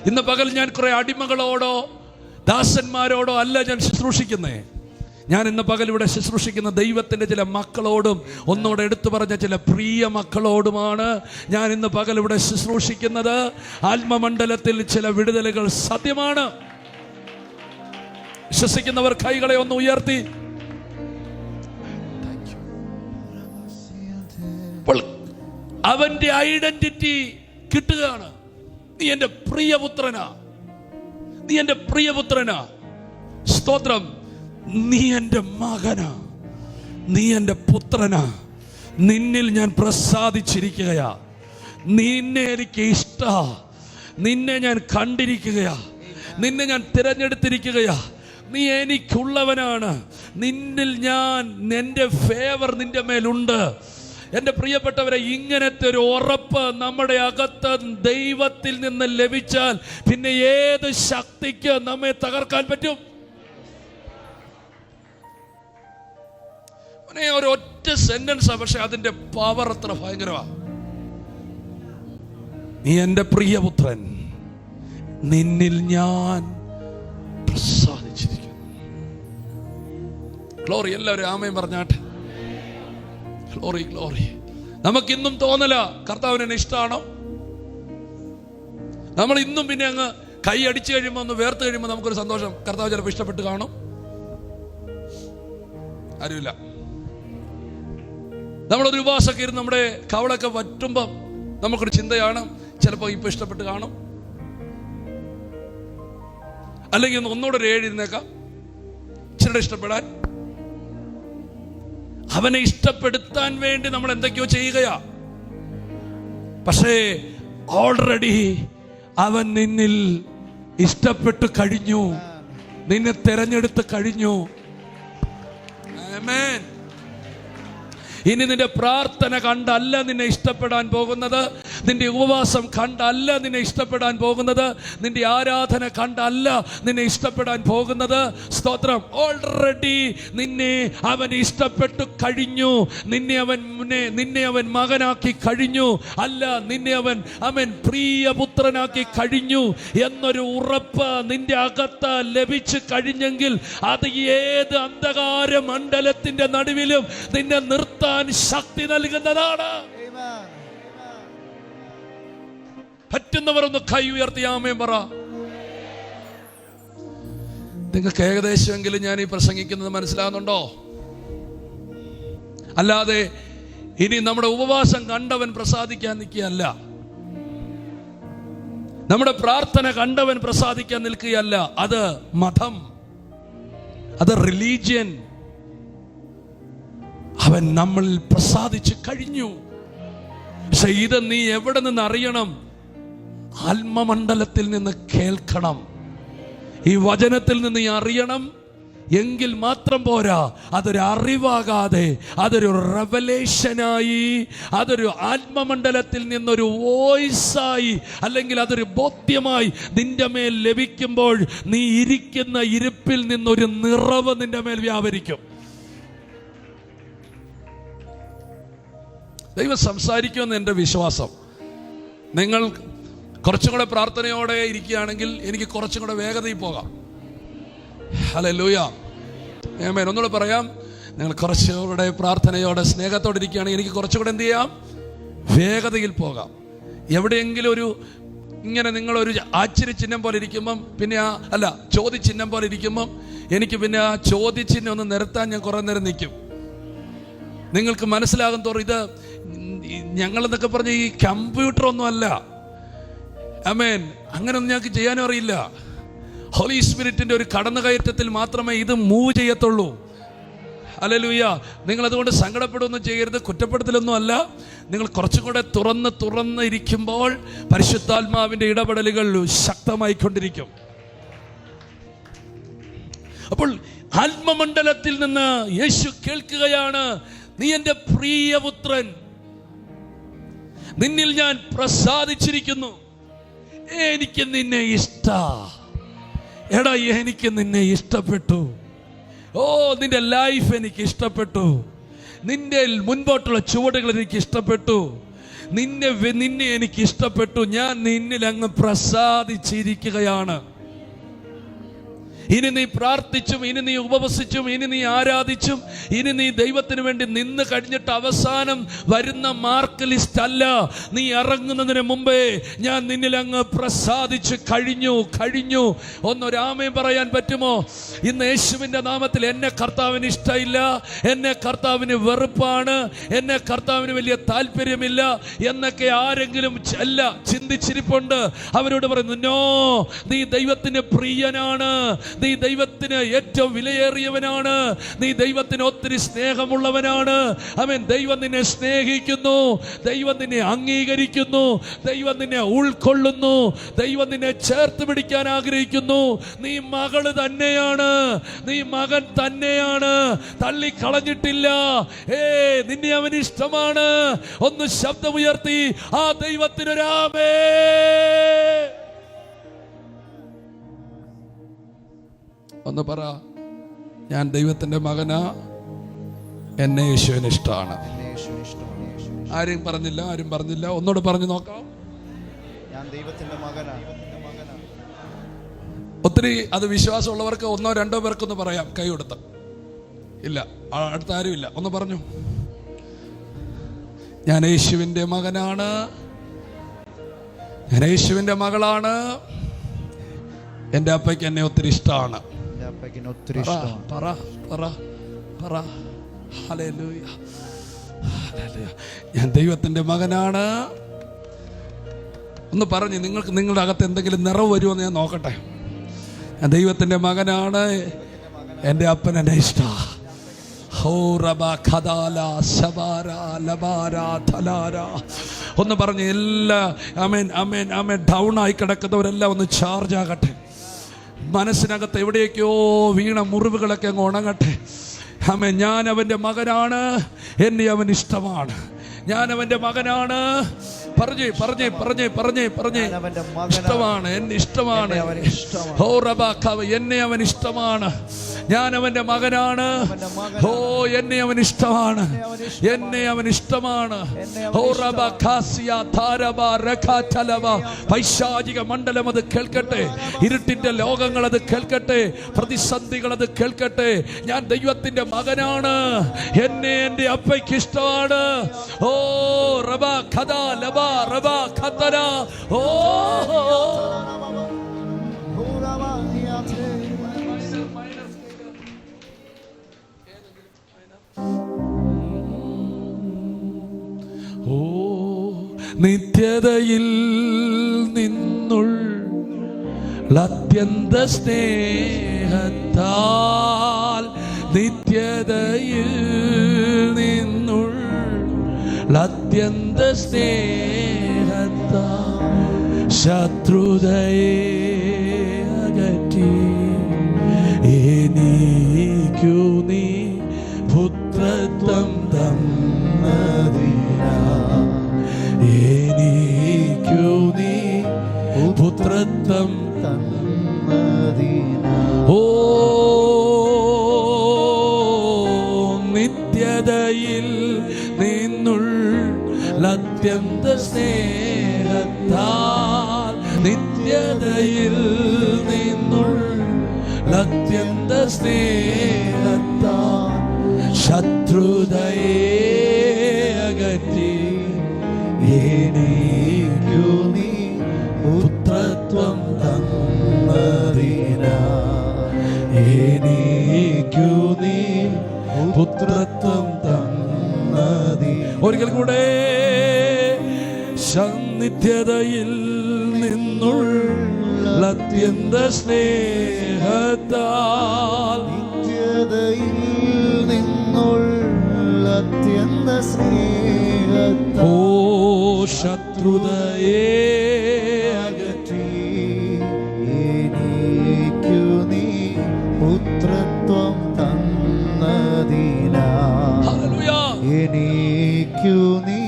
ഇന്ന് പകൽ ഞാൻ കുറെ അടിമകളോടോ ദാസന്മാരോടോ അല്ല ഞാൻ ശുശ്രൂഷിക്കുന്നേ. ഞാൻ ഇന്ന് പകൽ ഇവിടെ ശുശ്രൂഷിക്കുന്ന ദൈവത്തിന്റെ ചില മക്കളോടും, ഒന്നോടെ എടുത്തു പറഞ്ഞ ചില പ്രിയ മക്കളോടുമാണ് ഞാൻ ഇന്ന് പകൽ ഇവിടെ ശുശ്രൂഷിക്കുന്നത്. ആത്മമണ്ഡലത്തിൽ ചില വിടുതലുകൾ സത്യമാണ്. വിശ്വസിക്കുന്നവർ കൈകളെ ഒന്ന് ഉയർത്തി. അവന്റെ ഐഡന്റിറ്റി കിട്ടുകയാണ്. നീ എൻ്റെ പ്രിയപുത്രനാ, നീ എൻ്റെ പ്രിയപുത്രനാ. സ്തോത്രം. നീ എൻ്റെ മകനാ, നീ എൻ്റെ പുത്രനാ. നിന്നിൽ ഞാൻ പ്രസാദിച്ചിരിക്കുകയാ. നിന്നെ എനിക്ക് ഇഷ്ടാ. നിന്നെ ഞാൻ കണ്ടിരിക്കുകയാ. നിന്നെ ഞാൻ തിരഞ്ഞെടുത്തിരിക്കുകയാ. നീ എനിക്കുള്ളവനാണ്. നിന്നിൽ ഞാൻ, എൻ്റെ ഫേവർ നിന്റെ മേലുണ്ട്. എൻ്റെ പ്രിയപ്പെട്ടവരെ, ഇങ്ങനത്തെ ഒരു ഉറപ്പ് നമ്മുടെ അകത്ത് ദൈവത്തിൽ നിന്ന് ലഭിച്ചാൽ പിന്നെ ഏത് ശക്തിക്ക് നമ്മെ തകർക്കാൻ പറ്റും? ഒരു ഒറ്റ സെന്റൻസാ, പക്ഷെ അതിന്റെ പവർ അത്ര ഭയങ്കരമാണ്. നീ എൻ്റെ പ്രിയപുത്രൻ, നിന്നിൽ ഞാൻ പ്രസാദിച്ചിരിക്കുന്നു. ഗ്ലോറി. എല്ലാവരും ആമേൻ പറഞ്ഞാട്ടെ. Glory, glory. നമുക്കിന്നും തോന്നല കർത്താവിനെ ഇഷ്ടമാണോ? നമ്മൾ ഇന്നും പിന്നെ അങ്ങ് കൈ അടിച്ചു കഴിയുമ്പോൾ, ഒന്ന് വേർത്ത് കഴിയുമ്പോൾ നമുക്കൊരു സന്തോഷം. കർത്താവ് ചിലപ്പോൾ ഇഷ്ടപ്പെട്ട് കാണും, ആരുമില്ല. നമ്മളൊരു ഉപവാസമൊക്കെ ഇരുന്ന് നമ്മുടെ കവളൊക്കെ വറ്റുമ്പോൾ നമുക്കൊരു ചിന്തയാണ്, ചിലപ്പോൾ ഇപ്പൊ ഇഷ്ടപ്പെട്ട് കാണും, അല്ലെങ്കിൽ ഒന്നുകൂടെ ഒരു 7 ഇരുന്നേക്കാം, ചിലരുടെ ഇഷ്ടപ്പെടാൻ. അവനെ ഇഷ്ടപ്പെടുത്താൻ വേണ്ടി നമ്മൾ എന്തൊക്കെയോ ചെയ്യുകയാ. പക്ഷേ ഓൾറെഡി അവൻ നിന്നിൽ ഇഷ്ടപ്പെട്ടു കഴിഞ്ഞു, നിന്നെ തെരഞ്ഞെടുത്ത് കഴിഞ്ഞു. ആമേൻ. ഇനി നിന്റെ പ്രാർത്ഥന കണ്ടല്ല നിന്നെ ഇഷ്ടപ്പെടാൻ പോകുന്നത്, നിന്റെ ഉപവാസം കണ്ടല്ല നിന്നെ ഇഷ്ടപ്പെടാൻ പോകുന്നത്, നിന്റെ ആരാധന കണ്ടല്ല നിന്നെ ഇഷ്ടപ്പെടാൻ പോകുന്നത്. സ്തോത്രം. ഓൾറെഡി നിന്നെ അവൻ ഇഷ്ടപ്പെട്ടു കഴിഞ്ഞു. നിന്നെ അവൻ മകനാക്കി കഴിഞ്ഞു. അല്ല, നിന്നെ അവൻ പ്രിയപുത്രനാക്കി കഴിഞ്ഞു എന്നൊരു ഉറപ്പ് നിന്റെ അകത്ത് ലഭിച്ചു കഴിഞ്ഞെങ്കിൽ അത് ഏത് അന്ധകാര മണ്ഡലത്തിന്റെ നടുവിലും നിന്നെ നിർത്താൻ ശക്തി നൽകുന്നതാണ്. പറ്റുന്നവർ ഒന്ന് കൈ ഉയർത്തി ആമേൻ പറ. നിങ്ങൾക്ക് ഏകദേശമെങ്കിലും ഞാൻ ഈ പ്രസംഗിക്കുന്നത് മനസ്സിലാകുന്നുണ്ടോ? അല്ലാതെ ഇനി നമ്മുടെ ഉപവാസം കണ്ടവൻ പ്രസാദിക്കാൻ നിൽക്കുകയല്ല, നമ്മുടെ പ്രാർത്ഥന കണ്ടവൻ പ്രസാദിക്കാൻ നിൽക്കുകയല്ല. അത് മതം, അത് റിലീജിയൻ. അവൻ നമ്മളിൽ പ്രസാദിച്ചു കഴിഞ്ഞു. പക്ഷെ ഇത് നീ എവിടെ നിന്ന് അറിയണം? ആത്മമണ്ഡലത്തിൽ നിന്ന് കേൾക്കണം. ഈ വചനത്തിൽ നിന്ന് നീ അറിയണം, എങ്കിൽ മാത്രം പോരാ, അതൊരു അറിവാകാതെ, അതൊരു റെവലേഷനായി, അതൊരു ആത്മമണ്ഡലത്തിൽ നിന്നൊരു വോയിസായി, അല്ലെങ്കിൽ അതൊരു ബോധ്യമായി നിന്റെ മേൽ ലഭിക്കുമ്പോൾ നീ ഇരിക്കുന്ന ഇരിപ്പിൽ നിന്നൊരു നിറവ് നിന്റെ മേൽ വ്യാപരിക്കും. ദൈവം സംസാരിക്കുമെന്ന് എൻ്റെ വിശ്വാസം. നിങ്ങൾ കുറച്ചും കൂടെ പ്രാർത്ഥനയോടെ ഇരിക്കുകയാണെങ്കിൽ എനിക്ക് കുറച്ചും കൂടെ വേഗതയിൽ പോകാം. ഹല്ലേലൂയ, ആമേൻ. ഒന്നുകൂടെ പറയാം, നിങ്ങൾ കുറച്ചുകൂടെ പ്രാർത്ഥനയോടെ സ്നേഹത്തോടെ ഇരിക്കുകയാണെങ്കിൽ എനിക്ക് കുറച്ചുകൂടെ എന്ത് ചെയ്യാം? വേഗതയിൽ പോകാം. എവിടെയെങ്കിലും ഒരു ഇങ്ങനെ നിങ്ങളൊരു ആശ്ചര്യചിഹ്നം പോലെ ഇരിക്കുമ്പം, പിന്നെ ചോദ്യചിഹ്നം പോലെ ഇരിക്കുമ്പം എനിക്ക് പിന്നെ ആ ചോദ്യചിഹ്നം ഒന്ന് നിരത്താൻ ഞാൻ കുറേ നേരം നിൽക്കും. നിങ്ങൾക്ക് മനസ്സിലാകും തോറും ഇത് ഞങ്ങളെന്നൊക്കെ പറഞ്ഞ ഈ കമ്പ്യൂട്ടർ ഒന്നും അല്ല. ആമേൻ. അങ്ങനെയൊന്നും ഞങ്ങൾക്ക് ചെയ്യാനും അറിയില്ല. ഹോളി സ്പിരിറ്റിന്റെ ഒരു കടന്നുകയറ്റത്തിൽ മാത്രമേ ഇത് മൂവ് ചെയ്യത്തുള്ളൂ. ഹല്ലേലൂയ. നിങ്ങൾ അതുകൊണ്ട് സങ്കടപ്പെടുകയൊന്നും ചെയ്യരുത്, കുറ്റപ്പെടുത്തലൊന്നും അല്ല. നിങ്ങൾ കുറച്ചും കൂടെ തുറന്ന് ഇരിക്കുമ്പോൾ പരിശുദ്ധാത്മാവിന്റെ ഇടപെടലുകൾ ശക്തമായിക്കൊണ്ടിരിക്കും. അപ്പോൾ ആത്മമണ്ഡലത്തിൽ നിന്ന് യേശു കേൾക്കുകയാണ്, നീ എൻ്റെ പ്രിയപുത്രൻ, നിന്നിൽ ഞാൻ പ്രസാദിച്ചിരിക്കുന്നു, എനിക്ക് നിന്നെ എടാ എനിക്ക് നിന്നെ ഇഷ്ടപ്പെട്ടു. ഓ, നിന്റെ ലൈഫ് എനിക്ക് ഇഷ്ടപ്പെട്ടു, നിന്റെ മുൻപോട്ടുള്ള ചുവടുകൾ എനിക്ക് ഇഷ്ടപ്പെട്ടു, നിന്നെ എനിക്ക് ഇഷ്ടപ്പെട്ടു, ഞാൻ നിന്നിൽ അങ്ങ് പ്രസാദിച്ചിരിക്കുകയാണ്. ഇനി നീ പ്രാർത്ഥിച്ചും, ഇനി നീ ഉപവസിച്ചും, ഇനി നീ ആരാധിച്ചും, ഇനി നീ ദൈവത്തിന് വേണ്ടി നിന്ന് കഴിഞ്ഞിട്ട് അവസാനം വരുന്ന മാർക്ക് ലിസ്റ്റ് അല്ല. നീ ഇറങ്ങുന്നതിന് മുമ്പേ ഞാൻ നിന്നിൽ അങ്ങ് പ്രസാദിച്ച് കഴിഞ്ഞു. ഒന്നൊരാമേൻ പറയാൻ പറ്റുമോ? ഇന്ന് യേശുവിൻ്റെ നാമത്തിൽ എന്നെ കർത്താവിന് ഇഷ്ടമില്ല, എന്നെ കർത്താവിന് വെറുപ്പാണ്, എന്നെ കർത്താവിന് വലിയ താല്പര്യമില്ല എന്നൊക്കെ ആരെങ്കിലും ചിന്തിച്ചിരിപ്പുണ്ട്. അവരോട് പറയുന്നു, നോ, നീ ദൈവത്തിന് പ്രിയനാണ്, നീ ദൈവത്തിന് ഏറ്റവും വിലയേറിയവനാണ്, നീ ദൈവത്തിന് ഒത്തിരി സ്നേഹമുള്ളവനാണ്. അവൻ ദൈവം നിന്നെ സ്നേഹിക്കുന്നു, ദൈവം നിന്നെ അംഗീകരിക്കുന്നു, ദൈവം നിന്നെ ഉൾക്കൊള്ളുന്നു, ദൈവം നിന്നെ ചേർത്ത് പിടിക്കാൻ ആഗ്രഹിക്കുന്നു. നീ മകള് തന്നെയാണ്, നീ മകൻ തന്നെയാണ്, തള്ളിക്കളഞ്ഞിട്ടില്ല. നിന്നെ അവന് ഇഷ്ടമാണ്. ഒന്ന് ശബ്ദമുയർത്തി ആ ദൈവത്തിനൊരാമേ. ഒന്ന് പറ, ഞാൻ ദൈവത്തിന്റെ മകനാ, എന്നെ യേശുവിന് ഇഷ്ടമാണ്. ആരും പറഞ്ഞില്ല. ഒന്നുകൂടെ പറഞ്ഞു നോക്കാം, ഞാൻ ദൈവത്തിന്റെ മകനാ. ഒത്തിരി അത് വിശ്വാസമുള്ളവർക്ക് ഒന്നോ രണ്ടോ പേർക്കൊന്ന് പറയാം, കൈ കൊടുത്ത്. ഇല്ല, അടുത്ത ആരും ഇല്ല. ഒന്ന് പറഞ്ഞു, ഞാൻ യേശുവിന്റെ മകനാണ്, ഞാൻ യേശുവിന്റെ മകളാണ്, എൻ്റെ അപ്പയ്ക്ക് എന്നെ ഒത്തിരി ഇഷ്ടമാണ്. ഞാൻ ദൈവത്തിന്റെ മകനാണ്. ഒന്ന് പറഞ്ഞ് നിങ്ങൾക്ക് നിങ്ങളുടെ അകത്ത് എന്തെങ്കിലും നിറവ് വരുമോ ഞാൻ നോക്കട്ടെ. ഞാൻ ദൈവത്തിന്റെ മകനാണ്, എൻ്റെ അപ്പൻ എന്നെ ഇഷ്ടമാണ്. ഒന്ന് പറഞ്ഞ് എല്ലാ ആമേൻ ഡൗൺ ആയി കിടക്കുന്നവരെല്ലാം ഒന്ന് ചാർജ് ആകട്ടെ. മനസ്സിനകത്ത് എവിടെയൊക്കെയോ വീണ മുറിവുകളൊക്കെ അങ്ങ് ഉണങ്ങട്ടെ. ആമേൻ. ഞാൻ അവൻ്റെ മകനാണ്, എന്നെ അവൻ ഇഷ്ടമാണ്. ഞാൻ അവൻ്റെ മകനാണ്. പറഞ്ഞേ ഇഷ്ടമാണ്, എന്നെ ഇഷ്ടമാണ്. എന്നെ അവൻ ഇഷ്ടമാണ്. ഞാൻ അവൻ്റെ മകനാണ്. ഓ, എന്നെ അവൻ ഇഷ്ടമാണ്, എന്നെ അവൻ ഇഷ്ടമാണ്. പൈശാചിക മണ്ഡലം അത് കേൾക്കട്ടെ, ഇരുട്ടിന്റെ ലോകങ്ങൾ അത് കേൾക്കട്ടെ, പ്രതിസന്ധികൾ അത് കേൾക്കട്ടെ. ഞാൻ ദൈവത്തിന്റെ മകനാണ്, എന്നെ എൻ്റെ അപ്പയ്ക്ക് ഇഷ്ടമാണ്. ഓ റബാ ഖദാ ലബാ റബാ ഖതന. ഓ നിത്യതയിൽ നിന്നുള്ള അത്യന്ത സ്നേഹത്താൽ, നിത്യതയിൽ നിന്നുള്ള അത്യന്ത സ്നേഹത്താൽ ശത്രുതയെ അകറ്റി പുത്രത്വം ഓ നിത്യതയിൽ നിന്നുള്ള അത്യന്ത സ്നേഹത്താൽ, നിത്യതയിൽ നിന്നുള്ള അത്യന്ത സ്നേഹത്താൽ ശത്രുതയെ അകറ്റി എനിക്കു നീ പുത്രത്വം തന്നതിനാൽ, എനിക്കു നീ പുത്രത്വം തന്നതി. ഒരിക്കൽ കൂടെ നിത്യതയിൽ നിന്നുള്ള അത്യന്ത സ്നേഹത്താൽ, നിത്യതയിൽ നിന്നുള്ള അത്യന്ത സ്നേഹത്താൽ ഓ ശത്രുതയെ അകറ്റി എനിക്കു നീ പുത്രത്വം തന്നതിനാൽ, എനിക്കു നീ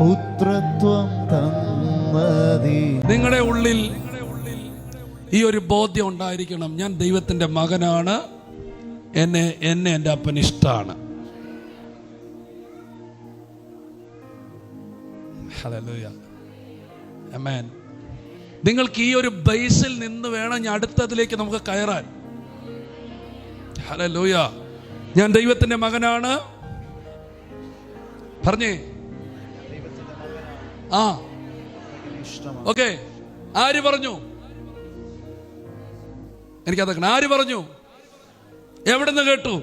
പുത്രത്വം തന്നതി. നിങ്ങളുടെ ഉള്ളിൽ ഈ ഒരു ബോധ്യം ഉണ്ടായിരിക്കണം, ഞാൻ ദൈവത്തിന്റെ മകനാണ്, എന്നെ എൻ്റെ അപ്പൻ ഇഷ്ടമാണ്. ഹല്ലേലൂയ, ആമേൻ. നിങ്ങൾക്ക് ഈ ഒരു ബേസിൽ നിന്ന് വേണം ഞാൻ അടുത്തതിലേക്ക് നമുക്ക് കയറാൻ. ഹല്ലേലൂയ, ഞാൻ ദൈവത്തിന്റെ മകനാണ്. പറഞ്ഞേ ആ ഓക്കെ. ആര് പറഞ്ഞു? എനിക്കതൊക്കെ ആര് പറഞ്ഞു? എവിടുന്ന് കേട്ടു?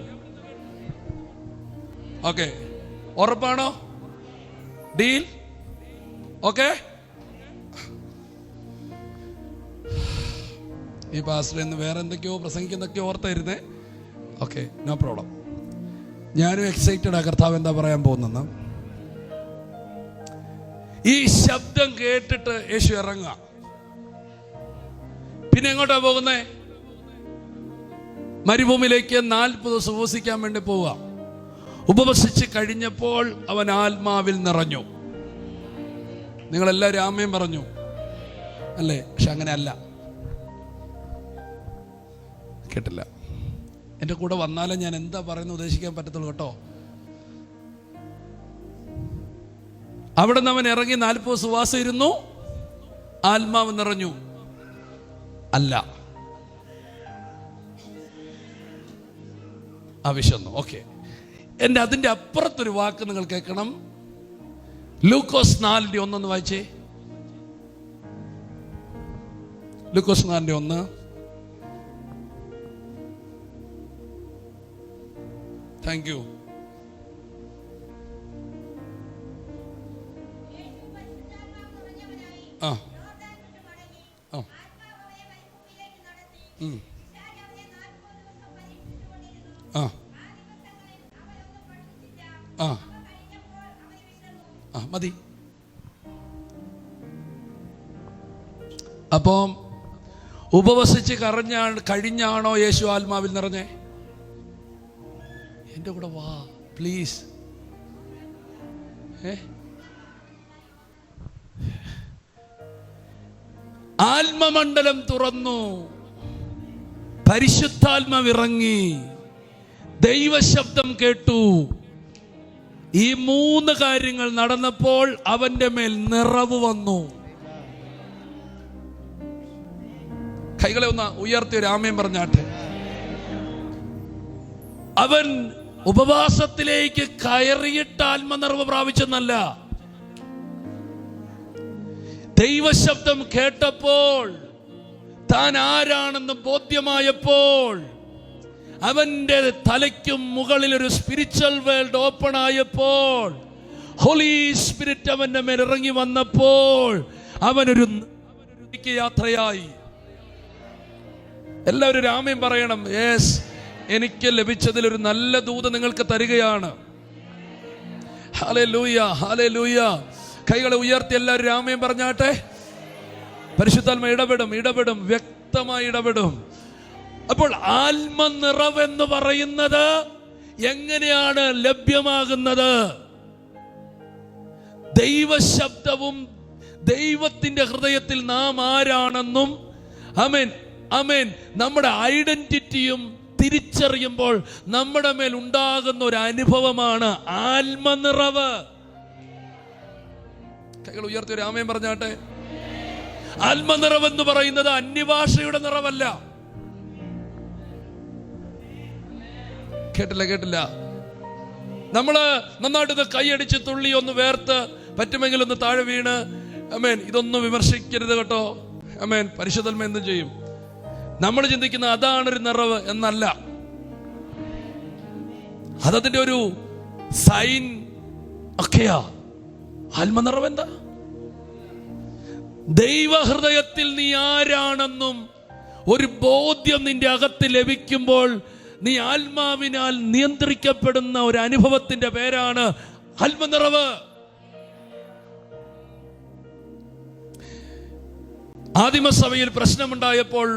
ഓക്കെ, ഉറപ്പാണോ? ഡീൽ? ഓക്കെ. ഈ പാസ്റ്റർ എന്ന് വേറെ എന്തൊക്കെയോ പ്രസംഗിക്കുന്നൊക്കെയോ ഓർത്തായിരുന്നേ. Okay, no problem. ഞാനും എക്സൈറ്റഡ് ആ കർത്താവ് എന്താ പറയാൻ പോകുന്നെന്ന്. ഈ ശബ്ദം കേട്ടിട്ട് യേശു ഇറങ്ങുക. പിന്നെ എങ്ങോട്ടാ പോകുന്നേ? മരുഭൂമിയിലേക്ക് 40 ദിവസം ഉപവസിക്കാൻ വേണ്ടി പോവുക. ഉപവസിച്ച് കഴിഞ്ഞപ്പോൾ അവൻ ആത്മാവിൽ നിറഞ്ഞു. നിങ്ങളെല്ലാവരും ആമേൻ പറഞ്ഞു അല്ലേ? പക്ഷെ അങ്ങനെ അല്ല. കേട്ടില്ല. എൻ്റെ കൂടെ വന്നാലേ ഞാൻ എന്താ പറയുന്നത് ഉദ്ദേശിക്കാൻ പറ്റത്തുള്ളൂ കേട്ടോ. അവിടെ നിന്ന് അവൻ ഇറങ്ങി 40 ദിവസം ഉപവാസം ഇരുന്നു, ആത്മാവ് നിറഞ്ഞു. അല്ല, ആവശ്യം. ഓക്കെ, എൻ്റെ അതിൻ്റെ അപ്പുറത്തൊരു വാക്ക് നിങ്ങൾ കേൾക്കണം. ലൂക്കോസ് 4:1 വായിച്ചേ. ലൂക്കോസ് 4:1. Thank you. ആ ആ ആ ആ ആ മതി. അപ്പം ഉപവസിച്ച് കഴിഞ്ഞാണോ യേശു ആത്മാവിൽ നിറഞ്ഞേ? എൻ്റെ കൂടെ വാ പ്ലീസ്. ആത്മമണ്ഡലം തുറന്നു, പരിശുദ്ധാത്മാവിറങ്ങി, ദൈവശബ്ദം കേട്ടു. ഈ 3 കാര്യങ്ങൾ നടന്നപ്പോൾ അവന്റെ മേൽ നിറവ് വന്നു. കൈകളെ ഒന്ന് ഉയർത്തി ഒരു ആമേൻ പറഞ്ഞാട്ടെ. അവൻ ഉപവാസത്തിലേക്ക് കയറിയിട്ട് ആത്മനിറവ് പ്രാപിച്ചെന്നല്ല, ദൈവശബ്ദം കേട്ടപ്പോൾ, താൻ ആരാണെന്ന് ബോധ്യമായപ്പോൾ, അവന്റെ തലയ്ക്കും മുകളിൽ ഒരു സ്പിരിച്വൽ വേൾഡ് ഓപ്പൺ ആയപ്പോൾ, ഹോളി സ്പിരിറ്റ് അവന്റെ മേൽ ഇറങ്ങി വന്നപ്പോൾ അവനൊരു യാത്രയായി. എല്ലാവരും രാമൻ പറയണം. യെസ്, എനിക്ക് ലഭിച്ചതിൽ ഒരു നല്ല ദൂത് നിങ്ങൾക്ക് തരികയാണ്. Hallelujah, hallelujah. കൈകളെ ഉയർത്തി എല്ലാവരും രാമൻ പറഞ്ഞാട്ടെ. പരിശുദ്ധാത്മ ഇടപെടും, വ്യക്തമായി ഇടപെടും. അപ്പോൾ ആത്മനിറവ് എന്ന് പറയുന്നത് എങ്ങനെയാണ് ലഭ്യമാകുന്നത്? ദൈവശബ്ദവും ദൈവത്തിന്റെ ഹൃദയത്തിൽ നാം ആരാണെന്നും ആമേൻ ആമേൻ നമ്മുടെ ഐഡന്റിറ്റിയും തിരിച്ചറിയുമ്പോൾ നമ്മുടെ മേൽ ഉണ്ടാകുന്ന ഒരു അനുഭവമാണ് ആത്മനിറവ്. കൈകൾ ഉയർത്തി ഒരു ആമേൻ പറഞ്ഞാട്ടെ. ആത്മനിറവ് എന്ന് പറയുന്നത് അന്യഭാഷയുടെ നിറവല്ല. കേട്ടില്ല. നമ്മള് നന്നായിട്ട് കൈയടിച്ച് തുള്ളി ഒന്ന് വേർത്ത് പറ്റുമെങ്കിൽ ഒന്ന് താഴെ വീണ് ആമേൻ ഇതൊന്നും വിമർശിക്കരുത് കേട്ടോ. ആമേൻ പരിശുദ്ധന്മ എന്തും ചെയ്യും. നമ്മൾ ചിന്തിക്കുന്ന അതാണൊരു നിറവ് എന്നല്ല. അതതിന്റെ ഒരു സൈൻ ഒക്കെയാ. ആത്മനിറവ് എന്താ? ദൈവഹൃദയത്തിൽ നീ ആരാണെന്നും ഒരു ബോധ്യം നിന്റെ അകത്ത് ലഭിക്കുമ്പോൾ നീ ആത്മാവിനാൽ നിയന്ത്രിക്കപ്പെടുന്ന ഒരു അനുഭവത്തിന്റെ പേരാണ് ആത്മനിറവ്. ആദിമസഭയിൽ പ്രശ്നമുണ്ടായപ്പോൾ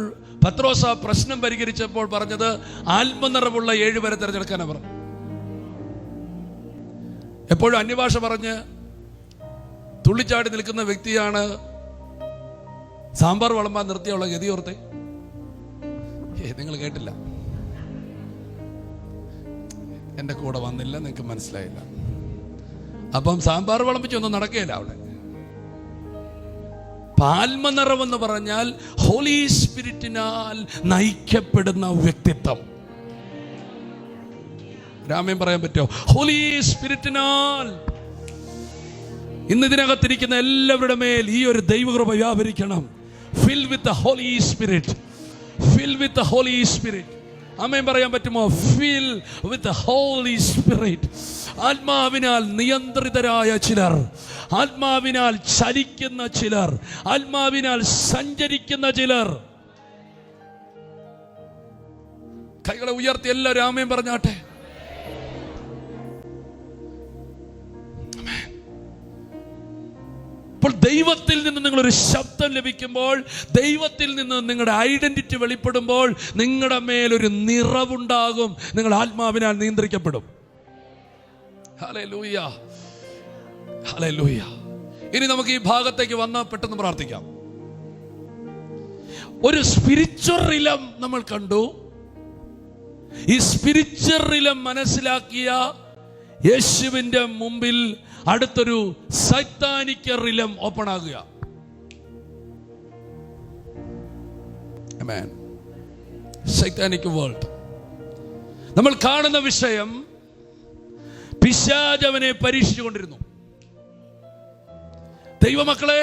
പത്രോസ് ആ പ്രശ്നം പരിഹരിച്ചപ്പോൾ പറഞ്ഞത് ആത്മനിറവുള്ള 7 പേരെ തിരഞ്ഞെടുക്കാനാ പറഞ്ഞു. എപ്പോഴും അന്യഭാഷ പറഞ്ഞ് തുള്ളിച്ചാടി നിൽക്കുന്ന വ്യക്തിയാണ് സാമ്പാർ വിളമ്പാൻ നിർത്തിയുള്ള ഗതി ഓർത്തെ. നിങ്ങൾ കേട്ടില്ല, എന്റെ കൂടെ വന്നില്ല, നിങ്ങൾക്ക് മനസ്സിലായില്ല. അപ്പം സാമ്പാർ വിളമ്പിച്ചൊന്നും നടക്കുകയില്ല അവിടെ. ആത്മനിറവെന്ന് പറഞ്ഞാൽ ഹോളി സ്പിരിറ്റിനാൽ നയിക്കപ്പെടുന്ന വ്യക്തിത്വം. രാമൻ പറയാൻ പറ്റുമോ? ഹോളി സ്പിരിറ്റിനാൽ. ഇന്ന് ഇതിനകത്തിരിക്കുന്ന എല്ലാവരുടെ മേൽ ഈ ഒരു ദൈവകൃപ വ്യാപരിക്കണം. Fill with the holy spirit. Fill with the holy spirit. ആമേൻ പറയാൻ പറ്റുമോ? Fill with the holy spirit. ആത്മാവിനാൽ നിയന്ത്രിതരായ ചിലർ, ആത്മാവിനാൽ ചലിക്കുന്ന ചിലർ, ആത്മാവിനാൽ സഞ്ചരിക്കുന്ന ചിലർ. കൈകളെ ഉയർത്തി എല്ലാവരും ആമേൻ പറഞ്ഞാട്ടെ. അപ്പോൾ ദൈവത്തിൽ നിന്ന് നിങ്ങളൊരു ശബ്ദം ലഭിക്കുമ്പോൾ, ദൈവത്തിൽ നിന്ന് നിങ്ങളുടെ ഐഡന്റിറ്റി വെളിപ്പെടുമ്പോൾ നിങ്ങളുടെ മേലൊരു നിറവുണ്ടാകും. നിങ്ങൾ ആത്മാവിനാൽ നിയന്ത്രിക്കപ്പെടും. Hallelujah, hallelujah. ഇനി നമുക്ക് ഈ ഭാഗത്തേക്ക് വന്നാൽ പെട്ടെന്ന് പ്രാർത്ഥിക്കാം. ഒരു സ്പിരിച്വൽ റിലം നമ്മൾ കണ്ടു. ഈ സ്പിരിച്വൽ റിലം മനസ്സിലാക്കിയ യേശുവിന്റെ മുമ്പിൽ അടുത്തൊരു സൈത്താനിക റിലം ഓപ്പൺ ആകുക. ആമേൻ. സൈത്താനിക് വേൾഡ്. നമ്മൾ കാണുന്ന വിഷയം പിശാച് അവനെ പരീക്ഷിച്ചുകൊണ്ടിരുന്നു. ദൈവമക്കളെ,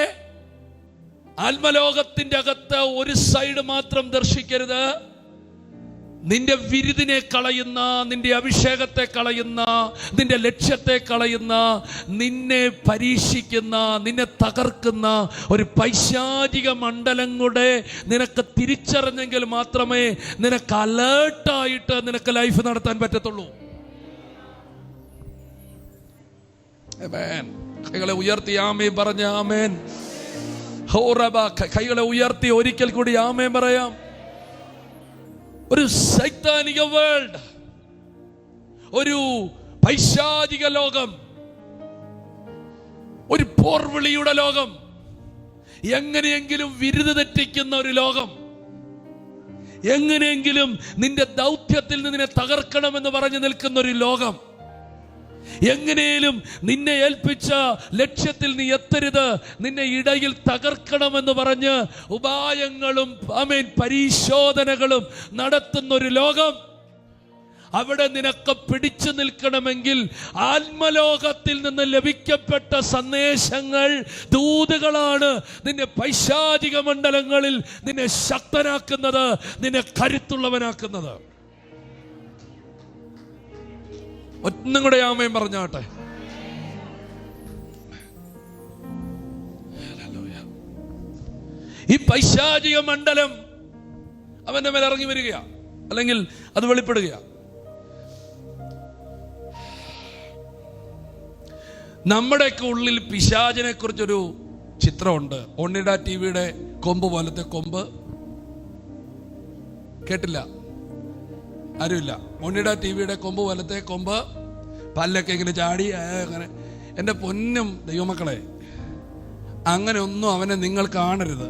ആത്മലോകത്തിന്റെ അകത്ത് ഒരു സൈഡ് മാത്രം ദർശിക്കരുത്. നിന്റെ വിരുദിനെ കളയുന്ന, നിന്റെ അഭിഷേകത്തെ കളയുന്ന, നിന്റെ ലക്ഷ്യത്തെ കളയുന്ന, നിന്നെ പരീക്ഷിക്കുന്ന, നിന്നെ തകർക്കുന്ന ഒരു പൈശാചിക മണ്ഡലങ്ങളുടെ നിനക്ക് തിരിച്ചറിഞ്ഞെങ്കിൽ മാത്രമേ നിനക്ക് അലേർട്ടായിട്ട് നിനക്ക് ലൈഫ് നടത്താൻ പറ്റത്തുള്ളൂ. ആമേൻ. കൈകളെ ഉയർത്തി ആമേൻ പറഞ്ഞ ആമേൻ. കൈകളെ ഉയർത്തി ഒരിക്കൽ കൂടി ആമേൻ പറയാം. ഒരു സൈത്താനിക വേൾഡ്, ഒരു പൈശാചിക ലോകം, ഒരു പോർവിളിയുടെ ലോകം, എങ്ങനെയെങ്കിലും വിരുദ് തെറ്റിക്കുന്ന ഒരു ലോകം, എങ്ങനെയെങ്കിലും നിന്റെ ദൗത്യത്തിൽ നിന്നെ തകർക്കണമെന്ന് പറഞ്ഞു നിൽക്കുന്ന ഒരു ലോകം, എങ്ങനെയും നിന്നെ ഏൽപ്പിച്ച ലക്ഷ്യത്തിൽ നീ എത്തരുത്, നിന്നെ ഇടയിൽ തകർക്കണമെന്ന് പറഞ്ഞ് ഉപായങ്ങളും ആമേൻ പരിശോധനകളും നടത്തുന്ന ഒരു ലോകം. അവിടെ നിനക്ക് പിടിച്ചു നിൽക്കണമെങ്കിൽ ആത്മലോകത്തിൽ നിന്ന് ലഭിക്കപ്പെട്ട സന്ദേശങ്ങൾ, ദൂതുകളാണ് നിന്നെ പൈശാചിക മണ്ഡലങ്ങളിൽ നിന്നെ ശക്തനാക്കുന്നത്, നിന്നെ കരുത്തുള്ളവനാക്കുന്നത്. ഒന്നും കൂടെ ആമേൻ പറഞ്ഞാട്ടെ. ഈ പൈശാചിക മണ്ഡലം അവന്റെ മേൽ ഇറങ്ങി വരികയാ, അല്ലെങ്കിൽ അത് വെളിപ്പെടുകയാ. നമ്മുടെയൊക്കെ ഉള്ളിൽ പിശാചിനെ കുറിച്ചൊരു ചിത്രമുണ്ട്. ഒണിഡ ടിവിയുടെ കൊമ്പ് പോലത്തെ കൊമ്പ്. കേട്ടില്ല? ആരുമില്ല? ഒണിഡ ടിവിയുടെ കൊമ്പ് പോലത്തെ കൊമ്പ്, പല്ലൊക്കെ ഇങ്ങനെ ചാടി അങ്ങനെ. എൻ്റെ പൊന്നും ദൈവമക്കളെ, അങ്ങനെ ഒന്നും അവനെ നിങ്ങൾ കാണരുത്.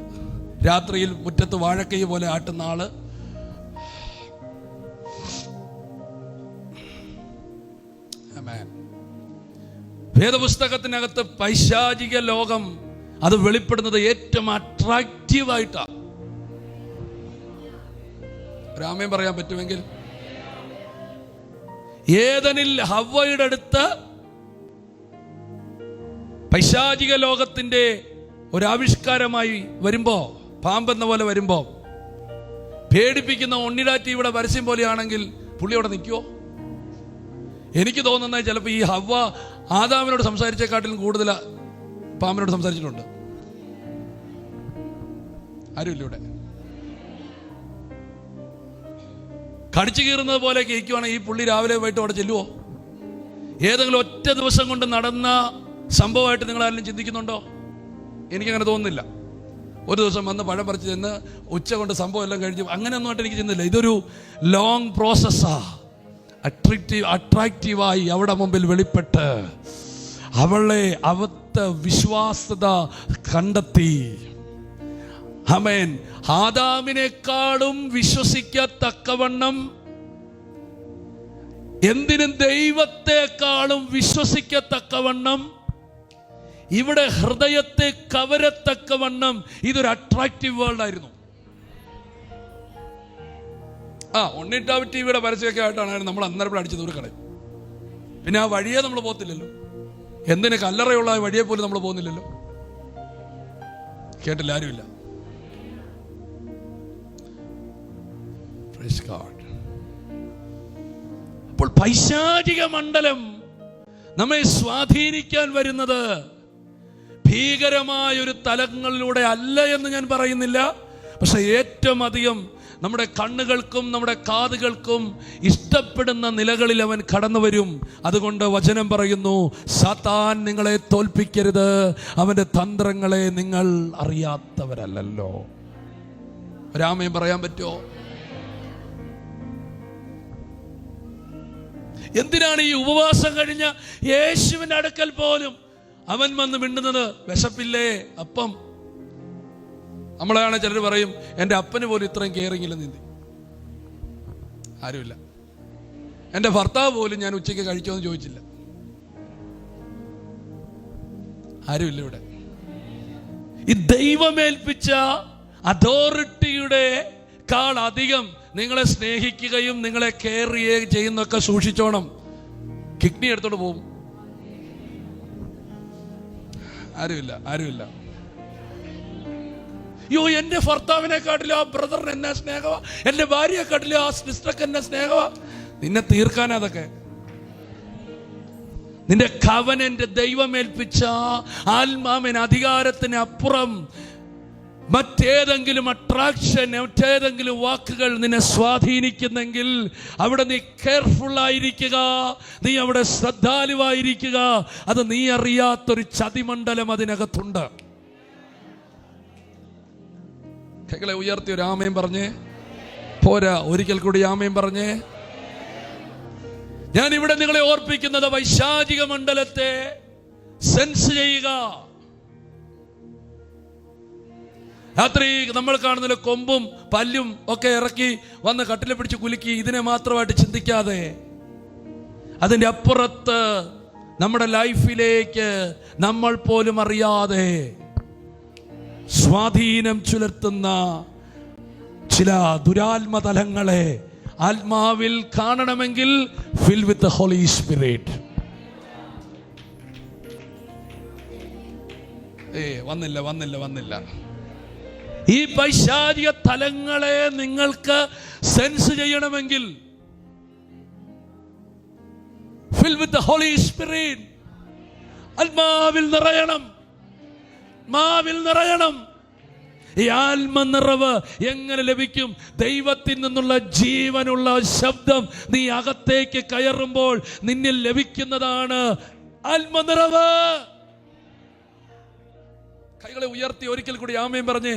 രാത്രിയിൽ മുറ്റത്ത് വാഴക്കൈ പോലെ ആട്ടുന്ന ആള്, വേദപുസ്തകത്തിനകത്ത് പൈശാചിക ലോകം അത് വെളിപ്പെടുന്നത് ഏറ്റവും അട്രാക്റ്റീവായിട്ടാണ്. രാമൻ പറയാൻ പറ്റുമെങ്കിൽ, ഏദനിൽ ഹവ്വയുടെ അടുത്ത് പൈശാചിക ലോകത്തിന്റെ ഒരാവിഷ്കാരമായി വരുമ്പോ, പാമ്പെന്ന പോലെ വരുമ്പോ, പേടിപ്പിക്കുന്ന ഉണ്ണിടാറ്റിയുടെ പരസ്യം പോലെയാണെങ്കിൽ പുള്ളി അവിടെ നിൽക്കുവോ? എനിക്ക് തോന്നുന്നത് ചിലപ്പോൾ ഈ ഹവ്വ ആദാമിനോട് സംസാരിച്ചേക്കാട്ടിലും കൂടുതൽ പാമ്പിനോട് സംസാരിച്ചിട്ടുണ്ട്. ആരുമില്ല ഇവിടെ. കടിച്ചു കീറുന്നത് പോലെ കേൾക്കുവാണെങ്കിൽ ഈ പുള്ളി രാവിലെ പോയിട്ട് അവിടെ ചെല്ലുവോ? ഏതെങ്കിലും ഒറ്റ ദിവസം കൊണ്ട് നടന്ന സംഭവമായിട്ട് നിങ്ങൾ ആരെങ്കിലും ചിന്തിക്കുന്നുണ്ടോ? എനിക്കങ്ങനെ തോന്നുന്നില്ല. ഒരു ദിവസം വന്ന് പഴം പറിച്ച് ചെന്ന് ഉച്ച കൊണ്ട് സംഭവം എല്ലാം കഴിഞ്ഞു അങ്ങനെയൊന്നും ആയിട്ട് എനിക്ക് ചിന്തില്ല. ഇതൊരു ലോങ് പ്രോസസ്സാ. അട്രാക്റ്റീവായി അവിടെ മുമ്പിൽ വെളിപ്പെട്ട് അവളെ അവത്തെ വിശ്വാസത കണ്ടെത്തി. ആമേൻ. ആദാമിനേക്കാളും വിശ്വസിക്കത്തക്കവണ്ണം, എന്തിനും ദൈവത്തെക്കാളും വിശ്വസിക്കത്തക്കവണ്ണം, ഇവിടെ ഹൃദയത്തെ കവരത്തക്കവണ്ണം ഇതൊരു അട്രാക്റ്റീവ് വേൾഡ് ആയിരുന്നു. ഉണ്ണിട്ടാവ് ടിവിയുടെ പരസ്യമൊക്കെ ആയിട്ടാണ് നമ്മൾ അന്നേരം അടിച്ച് ദൂരക്കളയും. പിന്നെ ആ വഴിയെ നമ്മൾ പോകത്തില്ലല്ലോ. എന്തിന് കല്ലറയുള്ള ആ വഴിയെ പോലും നമ്മൾ പോകുന്നില്ലല്ലോ. കേട്ടില്ല, ആരുമില്ല. അപ്പോൾ പൈശാചിക മണ്ഡലം നമ്മെ സ്വാധീനിക്കാൻ വരുന്നത് ഭീകരമായൊരു തലങ്ങളിലൂടെ അല്ല എന്ന് ഞാൻ പറയുന്നില്ല. പക്ഷെ ഏറ്റവും അധികം നമ്മുടെ കണ്ണുകൾക്കും നമ്മുടെ കാതുകൾക്കും ഇഷ്ടപ്പെടുന്ന നിലകളിൽ അവൻ കടന്നു വരും. അതുകൊണ്ട് വചനം പറയുന്നു, സാത്താൻ നിങ്ങളെ തോൽപ്പിക്കരുത്, അവന്റെ തന്ത്രങ്ങളെ നിങ്ങൾ അറിയാത്തവരല്ലോ. രാമയും പറയാൻ പറ്റുമോ? എന്തിനാണ് ഈ ഉപവാസം കഴിഞ്ഞ യേശുവിന്റെ അടുക്കൽ പോലും അവൻ വന്ന് മിണ്ടുന്നത്? വിശപ്പില്ലേ? അപ്പം. നമ്മളെയാണ് ചിലർ പറയും, എൻ്റെ അപ്പന് പോലും ഇത്രയും കെയറിംഗ് ഇല്ലെന്ന്. നീന്തി ആരുമില്ല. എൻ്റെ ഭർത്താവ് പോലും ഞാൻ ഉച്ചയ്ക്ക് കഴിച്ചോ എന്ന് ചോദിച്ചില്ല. ആരുമില്ല ഇവിടെ. ഈ ദൈവമേൽപ്പിച്ച അതോറിറ്റിയുടെ കാൾ അധികം നിങ്ങളെ സ്നേഹിക്കുകയും നിങ്ങളെ കെയർ ചെയ്യുകയും ചെയ്യുന്നൊക്കെ സൂക്ഷിച്ചോണം. കിഡ്നി എടുത്തോണ്ട് പോകും. ആരുമില്ല, ആരുമില്ല. യോ, എന്റെ ഭർത്താവിനെക്കാട്ടിലും ആ ബ്രദറിന് എന്നാ സ്നേഹമാ, എന്റെ ഭാര്യയെക്കാട്ടിലും ആ സിസ്റ്റർക്ക് എന്നാ സ്നേഹമാ. നിന്നെ തീർക്കാനാ അതൊക്കെ. നിന്റെ കവനന്റ് ദൈവമേൽപ്പിച്ച ആത്മാവിന് അധികാരത്തിന് അപ്പുറം മറ്റേതെങ്കിലും അട്രാക്ഷൻ, മറ്റേതെങ്കിലും വാക്കുകൾ നിന്നെ സ്വാധീനിക്കുന്നെങ്കിൽ അവിടെ നീ കെയർഫുൾ ആയിരിക്കുക, നീ അവിടെ ശ്രദ്ധാലുവായിരിക്കുക. അത് നീ അറിയാത്തൊരു ചതിമണ്ഡലം അതിനകത്തുണ്ട്. കൈകളെ ഉയർത്തി ഒരു ആമയും പറഞ്ഞേ. പോരാ, ഒരിക്കൽ കൂടി ആമയും പറഞ്ഞേ. ഞാൻ ഇവിടെ നിങ്ങളെ ഓർപ്പിക്കുന്നത് വൈശാചിക മണ്ഡലത്തെ സെൻസ് ചെയ്യുക. രാത്രി നമ്മൾ കാണുന്നില്ല, കൊമ്പും പല്ലും ഒക്കെ ഇറക്കി വന്ന് കട്ടിലെ പിടിച്ച് കുലുക്കി ഇതിനെ മാത്രമായിട്ട് ചിന്തിക്കാതെ അതിൻ്റെ അപ്പുറത്ത് നമ്മുടെ ലൈഫിലേക്ക് നമ്മൾ പോലും അറിയാതെ സ്വാധീനം ചെലുത്തുന്ന ചില ദുരാത്മതലങ്ങളെ ആത്മാവിൽ കാണണമെങ്കിൽ ഫിൽ വിത്ത് ഹോളി സ്പിരിറ്റ്. വന്നില്ല. ഈ പൈശാചിക തലങ്ങളെ നിങ്ങൾക്ക് സെൻസ് ചെയ്യണമെങ്കിൽ ഫിൽ വിത്ത് ഹോളി സ്പിരിറ്റ്. ആത്മാവിൽ നിറയണം. ഈ ആത്മനിറവ് എങ്ങനെ ലഭിക്കും? ദൈവത്തിൽ നിന്നുള്ള ജീവനുള്ള ശബ്ദം നീ അകത്തേക്ക് കയറുമ്പോൾ നിന്നിൽ ലഭിക്കുന്നതാണ് ആത്മനിറവ്. കൈകളെ ഉയർത്തി ഒരിക്കൽ കൂടി ആമേൻ പറഞ്ഞേ.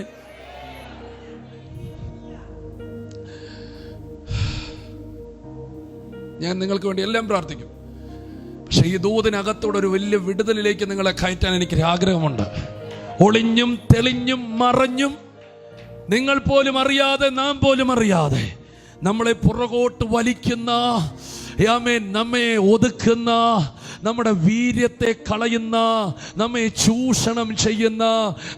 ഞാൻ നിങ്ങൾക്ക് വേണ്ടി എല്ലാം പ്രാർത്ഥിക്കും. പക്ഷെ ഈ ദൂതിനകത്തൂടെ ഒരു വലിയ വിടുതലിലേക്ക് നിങ്ങളെ കയറ്റാൻ എനിക്കൊരു ആഗ്രഹമുണ്ട്. ഒളിഞ്ഞും തെളിഞ്ഞും മറഞ്ഞും നിങ്ങൾ പോലും അറിയാതെ, നാം പോലും അറിയാതെ നമ്മളെ പുറകോട്ട് വലിക്കുന്ന, ആമേൻ, നമ്മെ ഒതുക്കുന്ന, നമ്മുടെ വീര്യത്തെ കളയുന്ന, നമ്മെ ചൂഷണം ചെയ്യുന്ന,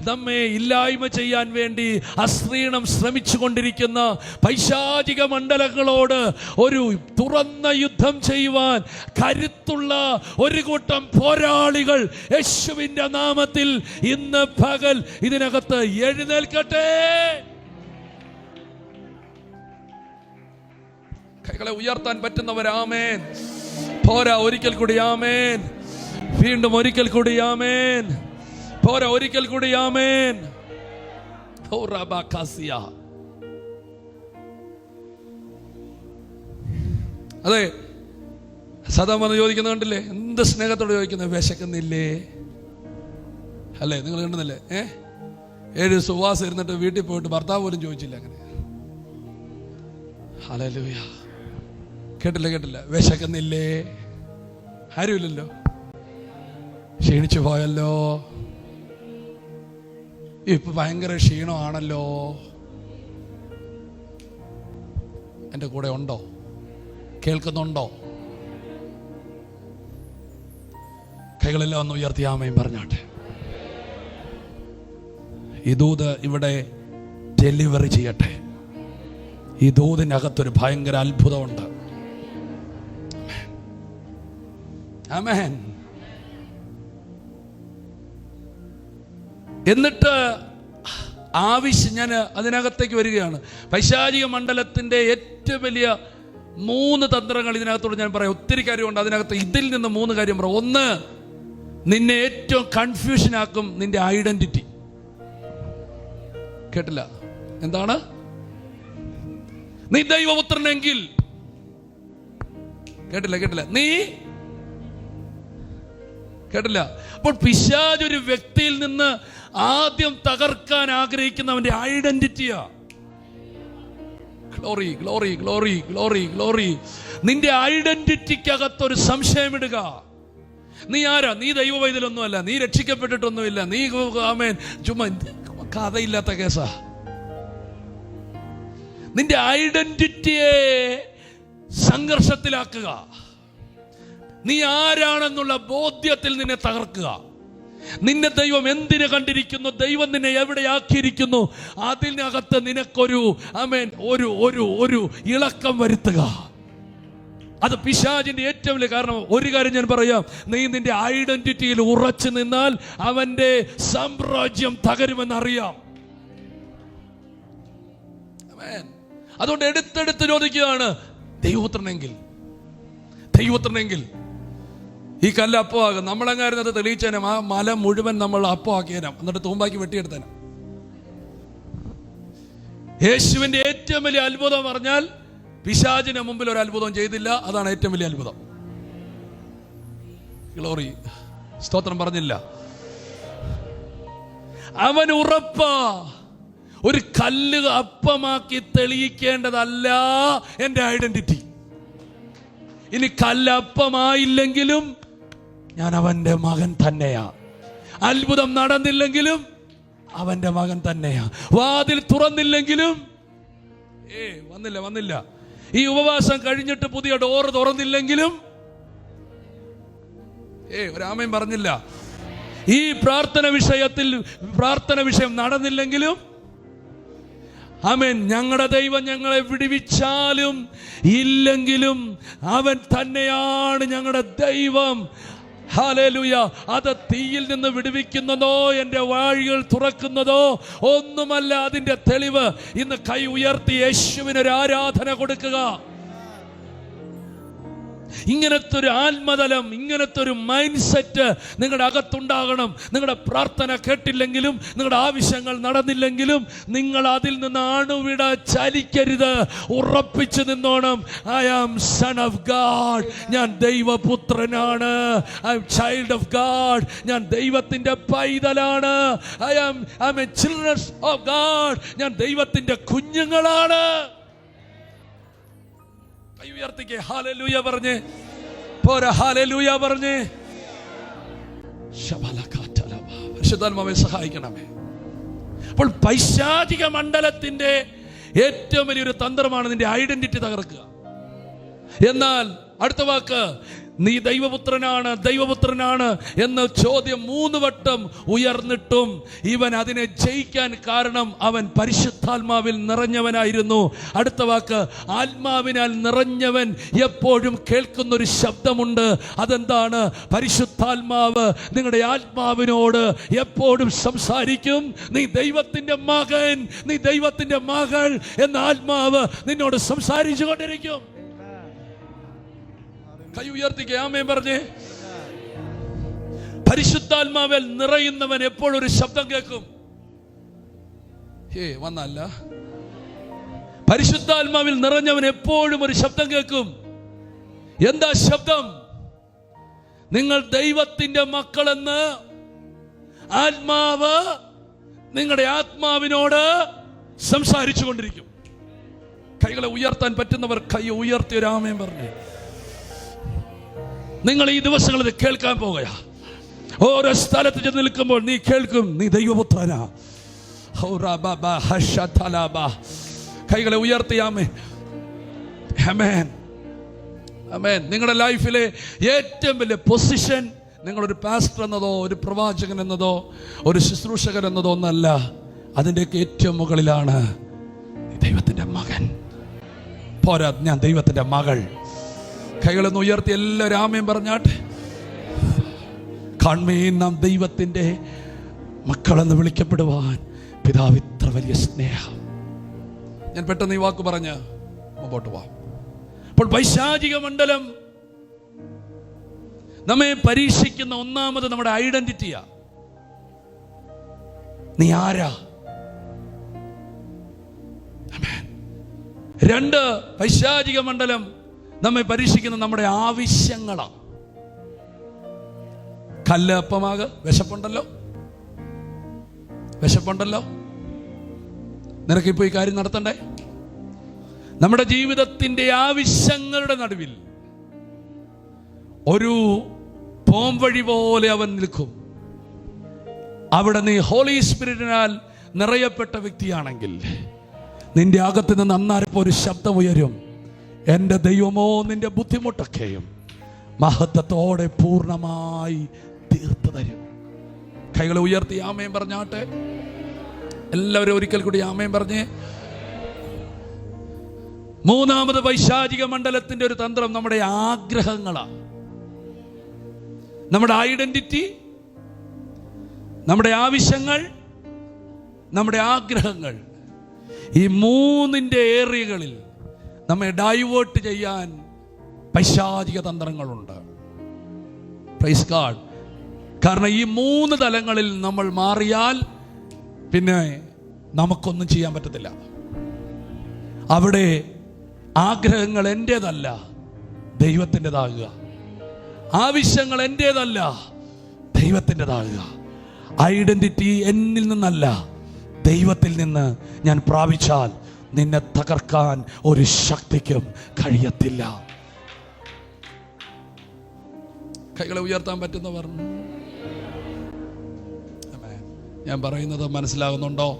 നമ്മെ ഇല്ലായ്മ ചെയ്യാൻ വേണ്ടി അശ്രീണം ശ്രമിച്ചു കൊണ്ടിരിക്കുന്ന പൈശാചിക മണ്ഡലങ്ങളോട് ഒരു തുറന്ന യുദ്ധം ചെയ്യുവാൻ കരുത്തുള്ള ഒരു കൂട്ടം പോരാളികൾ യേശുവിന്റെ നാമത്തിൽ ഇന്ന് പകൽ ഇതിനകത്ത് എഴുന്നേൽക്കട്ടെ. കൈകളെ ഉയർത്താൻ പറ്റുന്നവർ ആമേൻ. പോരാ, ഒരിക്കൽ കൂടി ആമേൻ. വീണ്ടും ഒരിക്കൽ കൂടി ആമേൻ. പോരാ, ഒരിക്കൽ കൂടി ആമേൻ. അതെ, സദാ വന്ന് ചോദിക്കുന്ന കണ്ടില്ലേ, എന്ത് സ്നേഹത്തോടെ ചോദിക്കുന്നത്, വിശക്കുന്നില്ലേ അല്ലേ? നിങ്ങൾ കണ്ടുന്നില്ലേ? 7 സുവാസം ഇരുന്നിട്ട് വീട്ടിൽ പോയിട്ട് ഭർത്താവ് പോലും ചോദിച്ചില്ല അങ്ങനെ. ഹല്ലേലൂയ. കേട്ടില്ല, വിശക്കുന്നില്ലേ? ആരുമില്ലല്ലോ. ക്ഷീണിച്ചു പോയല്ലോ, ഇപ്പൊ ഭയങ്കര ക്ഷീണമാണല്ലോ. എൻ്റെ കൂടെ ഉണ്ടോ? കേൾക്കുന്നുണ്ടോ? കൈകളെല്ലാം ഒന്ന് ഉയർത്തി ആമേൻ പറഞ്ഞാട്ടെ. ഈ ദൂത് ഇവിടെ ഡെലിവറി ചെയ്യട്ടെ. ഈ ദൂതിനകത്തൊരു ഭയങ്കര അത്ഭുതമുണ്ട്. ആമേൻ. എന്നിട്ട് ആവശ്യം, ഞാൻ അതിനകത്തേക്ക് വരികയാണ്. പൈശാചിക മണ്ഡലത്തിന്റെ ഏറ്റവും വലിയ 3 തന്ത്രങ്ങൾ ഇതിനകത്തോട് ഞാൻ പറയാം. ഒത്തിരി കാര്യമുണ്ട് അതിനകത്ത്. ഇതിൽ നിന്ന് 3 കാര്യം പറയാം. ഒന്ന്, നിന്നെ ഏറ്റവും കൺഫ്യൂഷൻ ആക്കും നിന്റെ ഐഡന്റിറ്റി. കേട്ടില്ല? എന്താണ്? നീ ദൈവപുത്രനെങ്കിൽ, കേട്ടില്ല, നീ കേട്ടില്ല. അപ്പോൾ പിശാച് ഒരു വ്യക്തിയിൽ നിന്ന് ആദ്യം തകർക്കാൻ ആഗ്രഹിക്കുന്നവന്റെ ഐഡന്റിറ്റിയാ. Glory, glory, glory, glory, glory. നിന്റെ ഐഡന്റിറ്റിക്കകത്തൊരു സംശയമിടുക. നീ ആരാ? നീ ദൈവവൈതലൊന്നുമല്ല, നീ രക്ഷിക്കപ്പെട്ടിട്ടൊന്നുമില്ല, നീ ആമേൻ ചുമ്മാ കഥയില്ലാത്ത കേസാ. നിന്റെ ഐഡന്റിറ്റിയെ സംഘർഷത്തിലാക്കുക. നീ ആരാണെന്നുള്ള ബോധ്യത്തിൽ നിന്നെ തകർക്കുക. നിന്നെ ദൈവം എന്തിനെ കണ്ടിരിക്കുന്നു, ദൈവം നിന്നെ എവിടെയാക്കിയിരിക്കുന്നു, അതിനകത്ത് നിനക്കൊരു ആമേൻ ഒരു ഇളക്കം വരുത്തുക. അത് പിശാചിന്റെ ഏറ്റവും വലിയ കാരണം. ഒരു കാര്യം ഞാൻ പറയാം, നീ നിന്റെ ഐഡന്റിറ്റിയിൽ ഉറച്ചു നിന്നാൽ അവന്റെ സാമ്രാജ്യം തകരുമെന്നറിയാം. അതുകൊണ്ട് എടുത്തെടുത്ത് ചോദിക്കുകയാണ്, ദൈവപുത്രനെങ്കിൽ ഈ കല്ല് അപ്പമാകും. നമ്മളെങ്ങായിരുന്നു അത് തെളിയിച്ചേനം, ആ മല മുഴുവൻ നമ്മൾ അപ്പമാക്കിയേനം, എന്നിട്ട് തൂമ്പാക്കി വെട്ടിയെടുത്തേനം. യേശുവിന്റെ ഏറ്റവും വലിയ അത്ഭുതം പറഞ്ഞാൽ പിശാചിന് മുമ്പിൽ ഒരു അത്ഭുതം ചെയ്തില്ല. അതാണ് ഏറ്റവും വലിയ അത്ഭുതം. ഗ്ലോറി, സ്തോത്രം പറഞ്ഞില്ല. അവൻ ഉറപ്പാ, ഒരു കല്ല് അപ്പമാക്കി തെളിയിക്കേണ്ടതല്ല എൻ്റെ ഐഡന്റിറ്റി. ഇനി കല്ലപ്പമായില്ലെങ്കിലും ഞാൻ അവന്റെ മകൻ തന്നെയാ. അത്ഭുതം നടന്നില്ലെങ്കിലും അവന്റെ മകൻ തന്നെയാ. വാതിൽ തുറന്നില്ലെങ്കിലും വന്നില്ല. ഈ ഉപവാസം കഴിഞ്ഞിട്ട് പുതിയ ഡോറ് തുറന്നില്ലെങ്കിലും ഒരാമയും പറഞ്ഞില്ല. ഈ പ്രാർത്ഥന വിഷയം നടന്നില്ലെങ്കിലും ആമേൻ, ഞങ്ങളുടെ ദൈവം ഞങ്ങളെ വിടുവിച്ചാലും ഇല്ലെങ്കിലും അവൻ തന്നെയാണ് ഞങ്ങളുടെ ദൈവം. ഹല്ലേലൂയ. അത് തീയിൽ നിന്ന് വിടുവിക്കുന്നതോ എൻ്റെ വഴികൾ തുറക്കുന്നതോ ഒന്നുമല്ല. അതിൻ്റെ തെളിവ് ഇന്ന് കൈ ഉയർത്തി യേശുവിനൊരു ആരാധന കൊടുക്കുക. ഇങ്ങനത്തെ ഒരു ആത്മതലം, ഇങ്ങനത്തെ ഒരു മൈൻഡ് സെറ്റ് നിങ്ങളുടെ അകത്തുണ്ടാകണം. നിങ്ങളുടെ പ്രാർത്ഥന കേട്ടില്ലെങ്കിലും, നിങ്ങളുടെ ആവശ്യങ്ങൾ നടന്നില്ലെങ്കിലും നിങ്ങൾ അതിൽ നിന്ന് അണുവിട ചലിക്കരുത്. ഉറപ്പിച്ചു നിന്നോണം. I am son of God. ഞാൻ ദൈവപുത്രനാണ്. I am child of God. ഞാൻ ദൈവത്തിന്റെ പൈതലാണ്. I am a children of God. ഞാൻ ദൈവത്തിന്റെ കുഞ്ഞുങ്ങളാണ്. ഉയർത്തിക്കേ, ഹല്ലേലൂയ പറഞ്ഞേ. പോരാ, ഹല്ലേലൂയ പറഞ്ഞേ. പരിശുദ്ധാത്മാവെ സഹായിക്കണമേ. അപ്പോൾ പൈശാചിക മണ്ഡലത്തിന്റെ ഏറ്റവും വലിയൊരു തന്ത്രമാണ് നിന്റെ ഐഡന്റിറ്റി തകർക്കുക. എന്നാൽ അടുത്ത വാക്ക്, നീ ദൈവപുത്രനാണ് ദൈവപുത്രനാണ് എന്ന ചോദ്യം 3 വട്ടം ഉയർന്നിട്ടും ഇവൻ അതിനെ ജയിക്കാൻ കാരണം അവൻ പരിശുദ്ധാത്മാവിൽ നിറഞ്ഞവനായിരുന്നു. അടുത്ത വാക്ക്, ആത്മാവിനാൽ നിറഞ്ഞവൻ എപ്പോഴും കേൾക്കുന്നൊരു ശബ്ദമുണ്ട്. അതെന്താണ്? പരിശുദ്ധാത്മാവ് നിങ്ങളുടെ ആത്മാവിനോട് എപ്പോഴും സംസാരിക്കും. നീ ദൈവത്തിന്റെ മകൻ, നീ ദൈവത്തിന്റെ മകൾ എന്ന ആത്മാവ് നിന്നോട് സംസാരിച്ചു കൊണ്ടിരിക്കും. കൈ ഉയർത്തിക്കേ, ആമേൻ പറഞ്ഞേ. പരിശുദ്ധാത്മാവിൽ നിറയുന്നവൻ എപ്പോഴും ഒരു ശബ്ദം കേൾക്കും. വന്നല്ല, പരിശുദ്ധാത്മാവിൽ നിറഞ്ഞവൻ എപ്പോഴും ഒരു ശബ്ദം കേൾക്കും. എന്താ ശബ്ദം? നിങ്ങൾ ദൈവത്തിന്റെ മക്കളെന്ന് ആത്മാവ് നിങ്ങളുടെ ആത്മാവിനോട് സംസാരിച്ചു കൊണ്ടിരിക്കും. കൈകളെ ഉയർത്താൻ പറ്റുന്നവർ കൈ ഉയർത്തി ഒരു ആമേൻ പറഞ്ഞേ. നിങ്ങൾ ഈ ദിവസങ്ങളിൽ കേൾക്കാൻ പോകുക. ഓരോ സ്ഥലത്ത് ചെന്ന് നിൽക്കുമ്പോൾ നീ കേൾക്കും, നീ ദൈവപുത്രനാ. കൈകളെ ഉയർത്തിയാമേ. ആമേൻ, ആമേൻ. നിങ്ങളുടെ ലൈഫിലെ ഏറ്റവും വലിയ പൊസിഷൻ നിങ്ങളൊരു പാസ്റ്റർ എന്നതോ ഒരു പ്രവാചകൻ എന്നതോ ഒരു ശുശ്രൂഷകൻ എന്നതോ ഒന്നല്ല. അതിൻ്റെയൊക്കെ ഏറ്റവും മുകളിലാണ് ദൈവത്തിന്റെ മകൻ. പോരാ, ഞാൻ ദൈവത്തിന്റെ മകൾ. കൈകളൊന്ന് ഉയർത്തി എല്ലാവരും ആമേൻ പറഞ്ഞാട്ടെ. കാൺമേൻ, നാം ദൈവത്തിന്റെ മക്കളെന്ന് വിളിക്കപ്പെടുവാൻ പിതാവ് ഇത്ര വലിയ സ്നേഹം. ഞാൻ പെട്ടെന്ന് ഈ വാക്ക് പറഞ്ഞ് മുമ്പോട്ട് പോവാം. അപ്പോൾ പൈശാചിക മണ്ഡലം നമ്മെ പരീക്ഷിക്കുന്ന ഒന്നാമത് നമ്മുടെ ഐഡന്റിറ്റിയാ. നീ ആരാ? 2, പൈശാചിക മണ്ഡലം നമ്മെ പരീക്ഷിക്കുന്ന നമ്മുടെ ആവശ്യങ്ങളാണ്. കല്ല് അപ്പമാകെ വിശപ്പുണ്ടല്ലോ, വിശപ്പുണ്ടല്ലോ, നിനക്കിപ്പോ ഈ കാര്യം നടത്തണ്ടേ? നമ്മുടെ ജീവിതത്തിന്റെ ആവശ്യങ്ങളുടെ നടുവിൽ ഒരു പോംവഴി പോലെ അവൻ നിൽക്കും. അവിടെ നീ ഹോളി സ്പിരിറ്റിനാൽ നിറയപ്പെട്ട വ്യക്തിയാണെങ്കിൽ നിന്റെ അകത്ത് നിന്ന് അന്നേരപ്പോ ഒരു ശബ്ദം ഉയരും. എൻ്റെ ദൈവമോ നിന്റെ ബുദ്ധിമുട്ടൊക്കെയും മഹത്വത്തോടെ പൂർണ്ണമായി തീർത്തു തരും. കൈകളെ ഉയർത്തി ആമേൻ പറഞ്ഞാട്ടെ. എല്ലാവരും ഒരിക്കൽ കൂടി ആമേൻ പറഞ്ഞേ. 3ാമത് പൈശാചിക മണ്ഡലത്തിന്റെ ഒരു തന്ത്രം നമ്മുടെ ആഗ്രഹങ്ങളാണ്. നമ്മുടെ ഐഡന്റിറ്റി, നമ്മുടെ ആവശ്യങ്ങൾ, നമ്മുടെ ആഗ്രഹങ്ങൾ, ഈ 3ന്റെ ഏരിയകളിൽ നമ്മെ ഡൈവേർട്ട് ചെയ്യാൻ പൈശാചിക തന്ത്രങ്ങളുണ്ട്. Praise God. കാരണം ഈ 3 തലങ്ങളിൽ നമ്മൾ മാറിയാൽ പിന്നെ നമുക്കൊന്നും ചെയ്യാൻ പറ്റത്തില്ല. അവിടെ ആഗ്രഹങ്ങൾ എൻ്റേതല്ല, ദൈവത്തിൻ്റെതാകുക. ആവശ്യങ്ങൾ എൻ്റേതല്ല, ദൈവത്തിൻ്റെതാകുക. ഐഡന്റിറ്റി എന്നിൽ നിന്നല്ല, ദൈവത്തിൽ നിന്ന് ഞാൻ പ്രാപിച്ചാൽ നിന്നെ തകർക്കാൻ ഒരു ശക്തിക്കും കഴിയത്തില്ല. കൈകളെ ഉയർത്താൻ പറ്റുന്നവർ ഞാൻ പറയുന്നത് മനസ്സിലാകുന്നുണ്ടോ?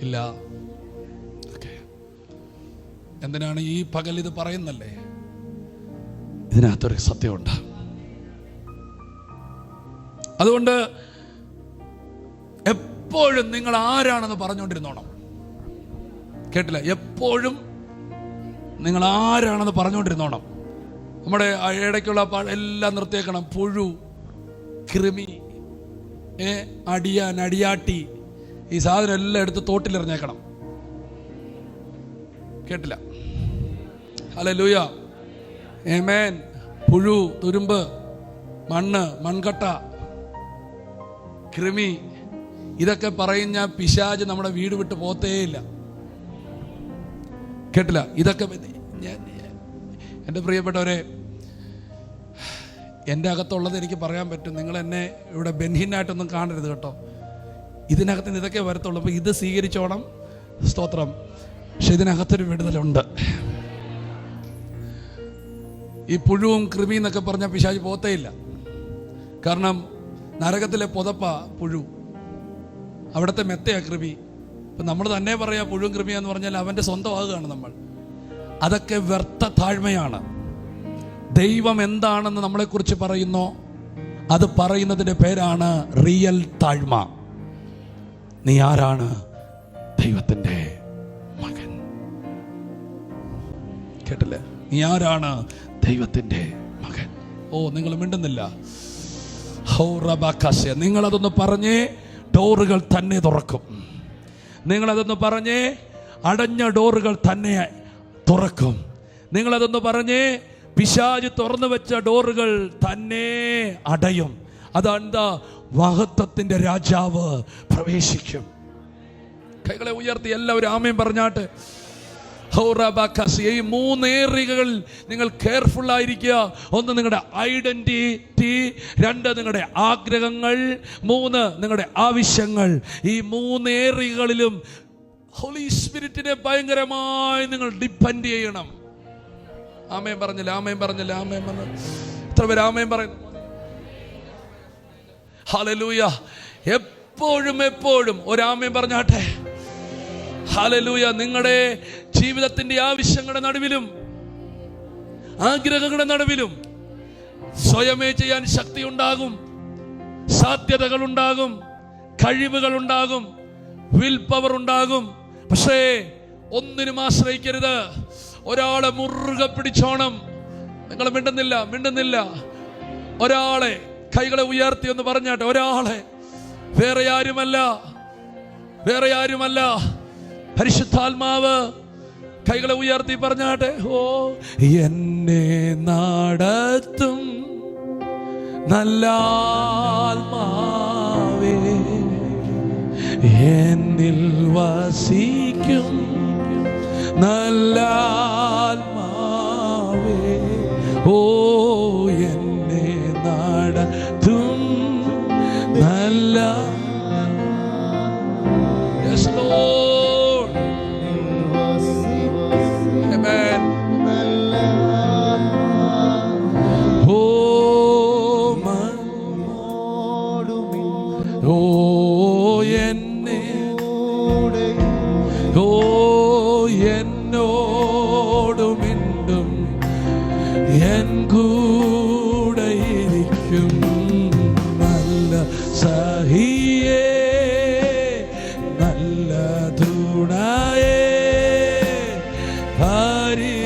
ഇല്ല. എന്തിനാണ് ഈ പകൽ ഇത് പറയുന്നല്ലേ? ഇതിനകത്തൊരു സത്യമുണ്ട്. അതുകൊണ്ട് എപ്പോഴും നിങ്ങൾ ആരാണെന്ന് പറഞ്ഞുകൊണ്ടിരുന്നോണം. കേട്ടില്ല? എപ്പോഴും നിങ്ങൾ ആരാണെന്ന് പറഞ്ഞുകൊണ്ടിരുന്നോണം. നമ്മുടെ ഇടയ്ക്കുള്ള എല്ലാം നിർത്തിയേക്കണം. പുഴു, കൃമി, അടിയാൻ, അടിയാട്ടി, ഈ സാധനം എല്ലാം എടുത്ത് തോട്ടിലെറിഞ്ഞേക്കണം. കേട്ടില്ല? ഹല്ലേലൂയ, ആമേൻ. പുഴു, തുരുമ്പ്, മണ്ണ്, മൺകട്ട, കൃമി, ഇതൊക്കെ പറയുന്ന പിശാച് നമ്മുടെ വീട് വിട്ട് പോത്തേയില്ല. കേട്ടില്ല? ഇതൊക്കെ എൻ്റെ പ്രിയപ്പെട്ടവരെ, എൻ്റെ അകത്തുള്ളത് എനിക്ക് പറയാൻ പറ്റും. നിങ്ങൾ എന്നെ ഇവിടെ ബെൻഹിനായിട്ടൊന്നും കാണരുത് കേട്ടോ. ഇതിനകത്ത് നിന്ന് ഇതൊക്കെ വരത്തുള്ളൂ. അപ്പോൾ ഇത് സ്വീകരിച്ചോണം, സ്തോത്രം. പക്ഷെ ഇതിനകത്തൊരു വിടുതലുണ്ട്. ഈ പുഴുവും കൃമിയും എന്നൊക്കെ പറഞ്ഞാൽ പിശാച് പോത്തേയില്ല. കാരണം നരകത്തിലെ പുതപ്പ പുഴു, അവിടുത്തെ മെത്തയാ കൃമി. ഇപ്പം നമ്മൾ തന്നെ പറയാ പുഴുവും കൃമിയാന്ന് പറഞ്ഞാൽ അവൻ്റെ സ്വന്തമാകുകയാണ് നമ്മൾ. അതൊക്കെ വ്യർത്ഥ താഴ്മയാണ്. ദൈവം എന്താണെന്ന് നമ്മളെക്കുറിച്ച് പറയുന്നോ അത് പറയുന്നതിൻ്റെ പേരാണ് റിയൽ താഴ്മ. നീ ആരാണ്? ദൈവത്തിൻ്റെ മകൻ. കേട്ടില്ലേ? നീ ആരാണ്? ദൈവത്തിൻ്റെ മകൻ. ഓ, നിങ്ങൾ മിണ്ടുന്നില്ല. നിങ്ങളതൊന്ന് പറഞ്ഞേ, ഡോറുകൾ തന്നെ തുറക്കും. നിങ്ങളതൊന്ന് പറഞ്ഞേ, അടഞ്ഞ ഡോറുകൾ തന്നെ തുറക്കും. നിങ്ങളതൊന്ന് പറഞ്ഞേ, പിശാച് തുറന്നു വെച്ച ഡോറുകൾ തന്നെ അടയും. അതെന്താ? മഹത്വത്തിന്റെ രാജാവ് പ്രവേശിക്കും. കൈകളെ ഉയർത്തി എല്ലാവരും ആമേൻ പറഞ്ഞാട്ട്. ഈ 3 ഏരിയകൾ നിങ്ങൾ കെയർഫുൾ ആയിരിക്കുക. 1 നിങ്ങളുടെ ഐഡന്റിറ്റി, 2 നിങ്ങളുടെ ആഗ്രഹങ്ങൾ, 3 നിങ്ങളുടെ ആവശ്യങ്ങൾ. ഈ 3 ഏരിയകളിലും ഹോളി സ്പിരിറ്റിനെ ഭയങ്കരമായി നിങ്ങൾ ഡിപ്പെൻഡ് ചെയ്യണം. ആമേൻ പറഞ്ഞില്ല, ആമേൻ പറഞ്ഞില്ല, ആമേൻ പറഞ്ഞു. എത്ര പേര് ആമേൻ പറയുന്നു? ഹല്ലേലൂയ. എപ്പോഴും എപ്പോഴും ഒരാമേൻ പറഞ്ഞാട്ടെ. ഹല്ലേലൂയ. നിങ്ങളുടെ ജീവിതത്തിന്റെ ആവശ്യങ്ങളുടെ നടുവിലും ആഗ്രഹങ്ങളുടെ നടുവിലും സ്വയമേ ചെയ്യാൻ ശക്തി ഉണ്ടാകും, സാധ്യതകൾ ഉണ്ടാകും, കഴിവുകൾ ഉണ്ടാകും, വിൽ പവർ ഉണ്ടാകും. പക്ഷേ ഒന്നിനും ആശ്രയിക്കരുത്. ഒരാളെ മുറുകെ പിടിച്ചോണം. നിങ്ങൾ മിണ്ടുന്നില്ല. ഒരാളെ കൈകളെ ഉയർത്തി ഒന്ന് പറഞ്ഞാട്ടെ. ഒരാളെ, വേറെ ആരുമല്ല. പരിശുദ്ധാത്മാവ്. കൈകളെ ഉയർത്തി പറഞ്ഞാട്ടെ. ഓ, എന്നെ നടത്തും നല്ല ആത്മാവേ, എന്നിൽ വസിക്കും നല്ല ആത്മാവേ. ഓ, എന്നെ നടത്തും നല്ല. Yes, Lord. Amen. എന്നോട് മിണ്ടും എൻ കൂടെ ഇരിക്കും നല്ല സഹിയേ, നല്ല തുണയേ, പരിശുദ്ധാത്മാവേ.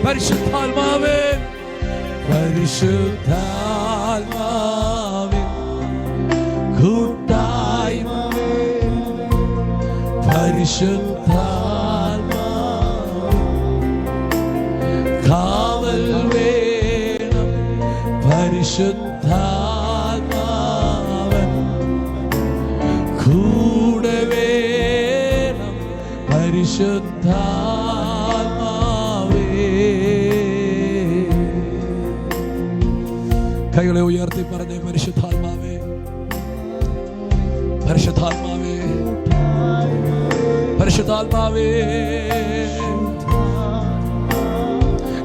പരിശുദ്ധാത്മാവേ, പരിശുദ്ധാത്മാവേ, കൂട്ടായ്മവേ, പരിശുദ്ധാത്മാവേ, കാവൽ വേണം, പരിശുദ്ധാത്മാവൻ കൂടെ വേണം, പരിശുദ്ധാത്മാവേ. കൈകളെ ഉയർത്തി പറഞ്ഞേ, പരിശുദ്ധാത്മാവേ, പരിശുദ്ധാത്മാവേ, പരിശുദ്ധാത്മാവേ.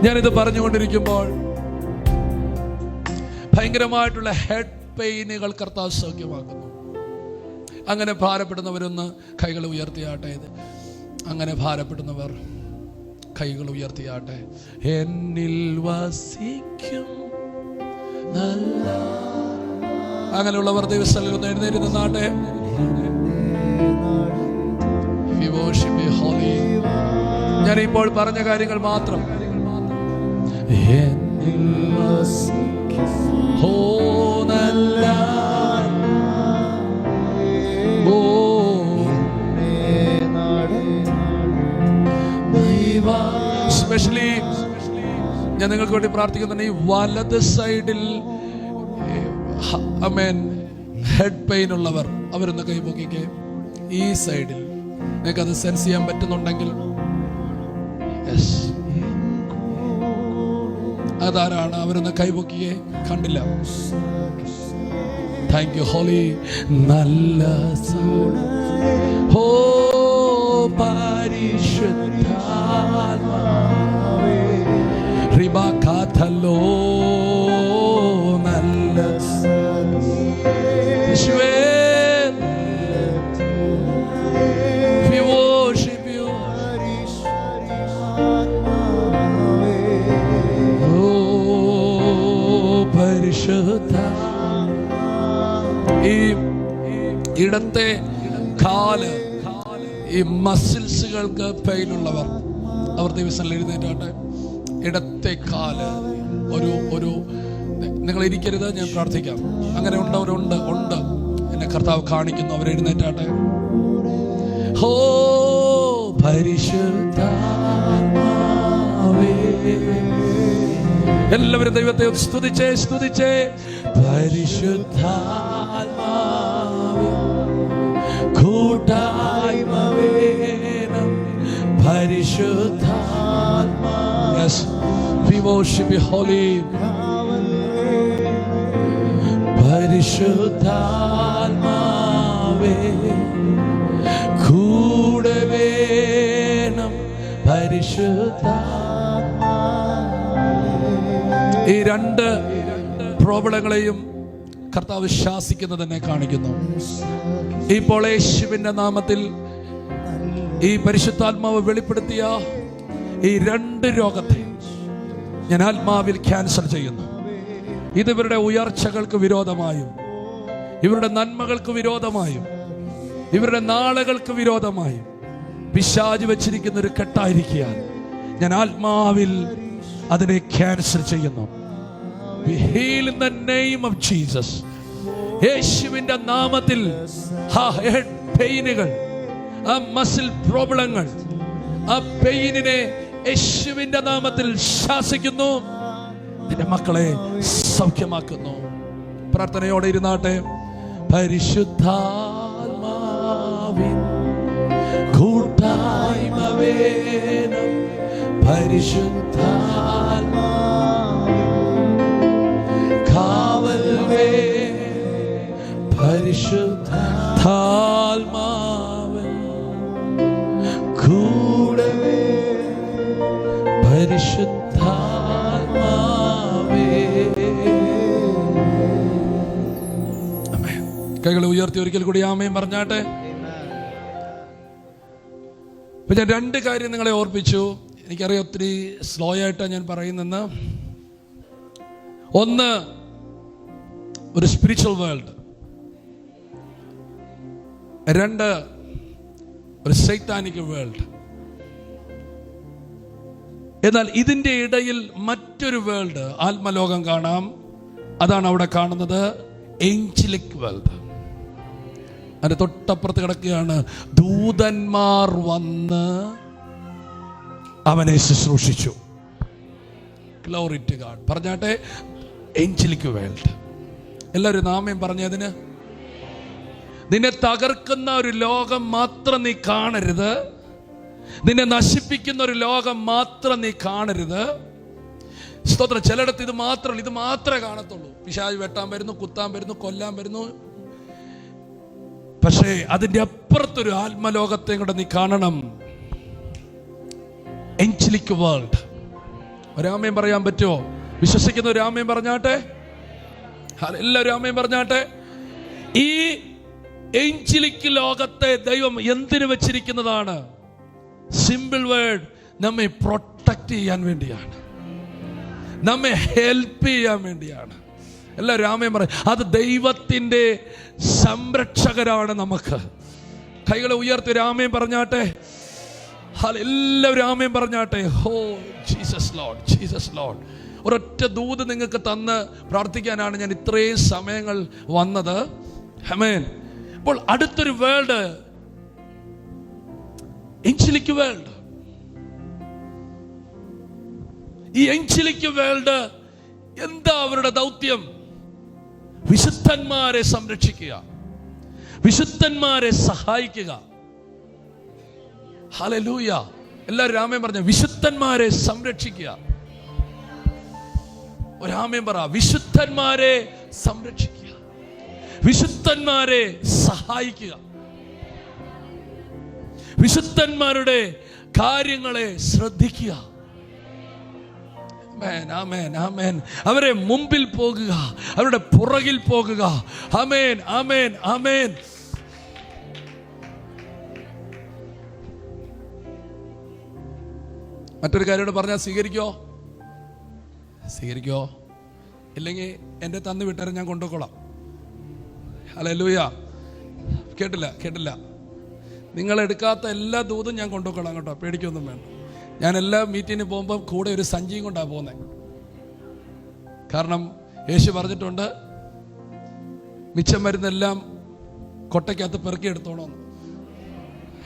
ഞാനിത് പറഞ്ഞുകൊണ്ടിരിക്കുമ്പോൾ ഭയങ്കരമായിട്ടുള്ള ഹെഡ് പെയിനുകൾ കർത്താവ് സൗഖ്യമാക്കുന്നു. അങ്ങനെ ഭാരപ്പെടുന്നവരൊന്ന് കൈകൾ ഉയർത്തിയാട്ടെ. അങ്ങനെ ഭാരപ്പെടുന്നവർ കൈകൾ ഉയർത്തിയാട്ടെ. എന്നിൽ വസിക്കും നല്ല. അങ്ങനെയുള്ളവർ ദൈവസ്ഥലിൽ ഒന്ന് എഴുന്നേറ്റ് നിന്നാട്ടെ. ഞാനിപ്പോൾ പറഞ്ഞ കാര്യങ്ങൾ മാത്രം. ഓ നല്ല, ഓ സ്പെഷ്യലി ഞാൻ നിങ്ങൾക്ക് വേണ്ടി പ്രാർത്ഥിക്കുന്നുണ്ട്. ഈ വലത് സൈഡിൽ ഹെഡ് പെയിൻ ഉള്ളവർ അവരൊന്ന് കൈപൊക്കിക്കേ. ഈ സൈഡിൽ നിങ്ങൾക്കത് സെൻസ് ചെയ്യാൻ പറ്റുന്നുണ്ടെങ്കിൽ അതാരാണ്? അവരൊന്ന് കൈപൊക്കിയേ. കണ്ടില്ല. Thank you holy. നല്ല ഹോ പരിശുദ്ധാത്മാവേ റിബാകാതലോ നല്ല യേശുവേ we worship you. Oh പരിശുദ്ധ. ഈ ഇടത്തെ കാല്, ഈ മസിൽസുകൾക്ക് പെയിൻ ഉള്ളവർ അവർ ദിവസം എഴുന്നേറ്റാട്ടെ. ഇടത്തെ കാല് ഒരു നിങ്ങൾ ഇരിക്കരുത്, ഞാൻ പ്രാർത്ഥിക്കാം. അങ്ങനെ ഉണ്ടവരുണ്ട്, എന്നെ കർത്താവ് കാണിക്കുന്നു. അവർ എഴുന്നേറ്റാട്ടെ. ഹോ പരിശുദ്ധാത്മാവേ. എല്ലാവരും ദൈവത്തെ സ്തുതിച്ചേ. പരിശുദ്ധാത്മാവേ കൂട്ടായ്മ വേണം. പരിശുദ്ധാത്മാ. Yes, we worship you holy. പരിശുദ്ധാത്മാവേ കൂടെ വേണം. പരിശുദ്ധാത്മാ. ഈ രണ്ട് പ്രോബ്ലങ്ങളെയും കർത്താവ് ശാസിക്കുന്നത് എന്നെ കാണിക്കുന്നു. ഇപ്പോൾ യേശുവിന്റെ നാമത്തിൽ ഈ പരിശുദ്ധാത്മാവ് വെളിപ്പെടുത്തിയ ഈ രണ്ട് രോഗത്തെ ഞാൻ ആത്മാവിൽ ക്യാൻസൽ ചെയ്യുന്നു. ഇത് ഇവരുടെ ഉയർച്ചകൾക്ക് വിരോധമായും, ഇവരുടെ നന്മകൾക്ക് വിരോധമായും, ഇവരുടെ നാളുകൾക്ക് വിരോധമായും പിശാച് വെച്ചിരിക്കുന്ന ഒരു കെട്ടായിരിക്കാൻ ഞാൻ ആത്മാവിൽ അതിനെ ക്യാൻസൽ ചെയ്യുന്നു. We heal in the name of Jesus. യേശുവിന്റെ നാമത്തിൽ ആ ഹെഡ് പെയിനുകൾ, ആ മസിൽ പ്രോബ്ലങ്ങൾ, ആ പെയിനിനെ യേശുവിന്റെ നാമത്തിൽ ശാസിക്കുന്നു. നിന്റെ മക്കളെ സൗഖ്യമാക്കുന്നു. പ്രാർത്ഥനയോടെ ഇരുന്നാട്ടെ. പരിശുദ്ധാത്മാവിൻ കൂട്ടായ്മ വേണം. പരിശുദ്ധാത്മാ കാവൽ വേണം. പരിശുദ്ധാത്മാവൻ കൂടെ പരിശുദ്ധാത്മാവേ. കൈകളെ ഉയർത്തി ഒരിക്കൽ കൂടി ആമേൻ പറഞ്ഞാട്ടെ. ഞാൻ രണ്ട് കാര്യം നിങ്ങളെ ഓർപ്പിച്ചു. എനിക്കറിയാം ഒത്തിരി സ്ലോ ആയിട്ടാണ് ഞാൻ പറയുന്നെന്ന്. ഒന്ന്, ഒരു സ്പിരിച്വൽ വേൾഡ്. രണ്ട്, ഒരു സൈത്താനിക് വേൾഡ്. എന്നാൽ ഇതിൻ്റെ ഇടയിൽ മറ്റൊരു വേൾഡ്, ആത്മലോകം കാണാം. അതാണ് അവിടെ കാണുന്നത്, ഏഞ്ചലിക് വേൾഡ്. അതിന്റെ തൊട്ടപ്പുറത്ത് കിടക്കുകയാണ് ദൂതന്മാർ വന്ന് അവനെ ശുശ്രൂഷിച്ചു. Glory to God. പറഞ്ഞാട്ടെ, ഏഞ്ചലിക് വേൾഡ്. എല്ലാവരും നാമം പറഞ്ഞതിന്. നിന്നെ തകർക്കുന്ന ഒരു ലോകം മാത്രം നീ കാണരുത്. നിന്നെ നശിപ്പിക്കുന്ന ഒരു ലോകം മാത്രം നീ കാണരുത്. സ്തോത്രം. ചിലയിടത്ത് ഇത് മാത്രമേ കാണത്തുള്ളൂ. പിശാച് വെട്ടാൻ വരുന്നു, കുത്താൻ വരുന്നു, കൊല്ലാൻ വരുന്നു. പക്ഷേ അതിന്റെ അപ്പുറത്തൊരു ആത്മലോകത്തെ കൂടെ നീ കാണണം. Angelic world. ഒരാമയും പറയാൻ പറ്റുമോ? വിശ്വസിക്കുന്ന ഒരു ആമയും പറഞ്ഞാട്ടെ. എല്ലാവരും ആമയും പറഞ്ഞാട്ടെ. ഈ ഏഞ്ചലിക് ലോകത്തെ ദൈവം എന്തിനു വെച്ചിരിക്കുന്നതാണ്? സിമ്പിൾ വേർഡ്, നമ്മെ പ്രൊട്ടക്ട് ചെയ്യാൻ വേണ്ടിയാണ്, നമ്മെ ഹെൽപ്പ് ചെയ്യാൻ വേണ്ടിയാണ്. എല്ലാവരും ആമേൻ പറയും. അത് ദൈവത്തിൻ്റെ സംരക്ഷകരാണ് നമുക്ക്. കൈകളെ ഉയർത്തി ഒരു ആമേൻ പറഞ്ഞാട്ടെ. എല്ലാവരും ആമേൻ പറഞ്ഞാട്ടെ. ഹോ ജീസസ് ലോർഡ്, ജീസസ് ലോർഡ്. ഒരൊറ്റ ദൂത് നിങ്ങൾക്ക് തന്ന് പ്രാർത്ഥിക്കാനാണ് ഞാൻ ഇത്രയും സമയങ്ങൾ വന്നത്. ആമേൻ. അപ്പോൾ അടുത്തൊരു വേൾഡ്, ഏഞ്ചലിക് വേൾഡ്. ഈ ഏഞ്ചലിക് വേൾഡ് എന്താ അവരുടെ ദൗത്യം? വിശുദ്ധന്മാരെ സംരക്ഷിക്കുക, വിശുദ്ധന്മാരെ സഹായിക്കുക. ഹല്ലേലൂയ. എല്ലാവരും ആമേൻ പറഞ്ഞ. വിശുദ്ധന്മാരെ സംരക്ഷിക്കുക. ഒരാമേൻ പറ. വിശുദ്ധന്മാരെ സംരക്ഷിക്കുക, വിശുദ്ധന്മാരെ സഹായിക്കുക, വിശുദ്ധന്മാരുടെ കാര്യങ്ങളെ ശ്രദ്ധിക്കുക. ആമേൻ, ആമേൻ. അവരെ മുമ്പിൽ പോകുക, അവരുടെ പുറകിൽ പോകുക. ആമേൻ, ആമേൻ, ആമേൻ. മറ്റൊരു കാര്യം പറഞ്ഞാൽ സ്വീകരിക്കോ? സ്വീകരിക്കോ? ഇല്ലെങ്കിൽ എൻ്റെ തന്നു വിട്ടാരെ ഞാൻ കൊണ്ടുപോയിക്കോളാം. ഹല്ലേലൂയ. കേട്ടില്ല. നിങ്ങളെടുക്കാത്ത എല്ലാ ദൂതും ഞാൻ കൊണ്ടുപോയിക്കോളാം കേട്ടോ, പേടിക്കൊന്നും വേണ്ട. ഞാൻ എല്ലാ മീറ്റിങ്ങിന് പോകുമ്പോൾ കൂടെ ഒരു സഞ്ചിയും കൊണ്ടാണ് പോകുന്നത്. കാരണം യേശു പറഞ്ഞിട്ടുണ്ട്, മിച്ചം മരുന്നെല്ലാം കൊട്ടയ്ക്കകത്ത് പെറുക്കിയെടുത്തോണമെന്ന്.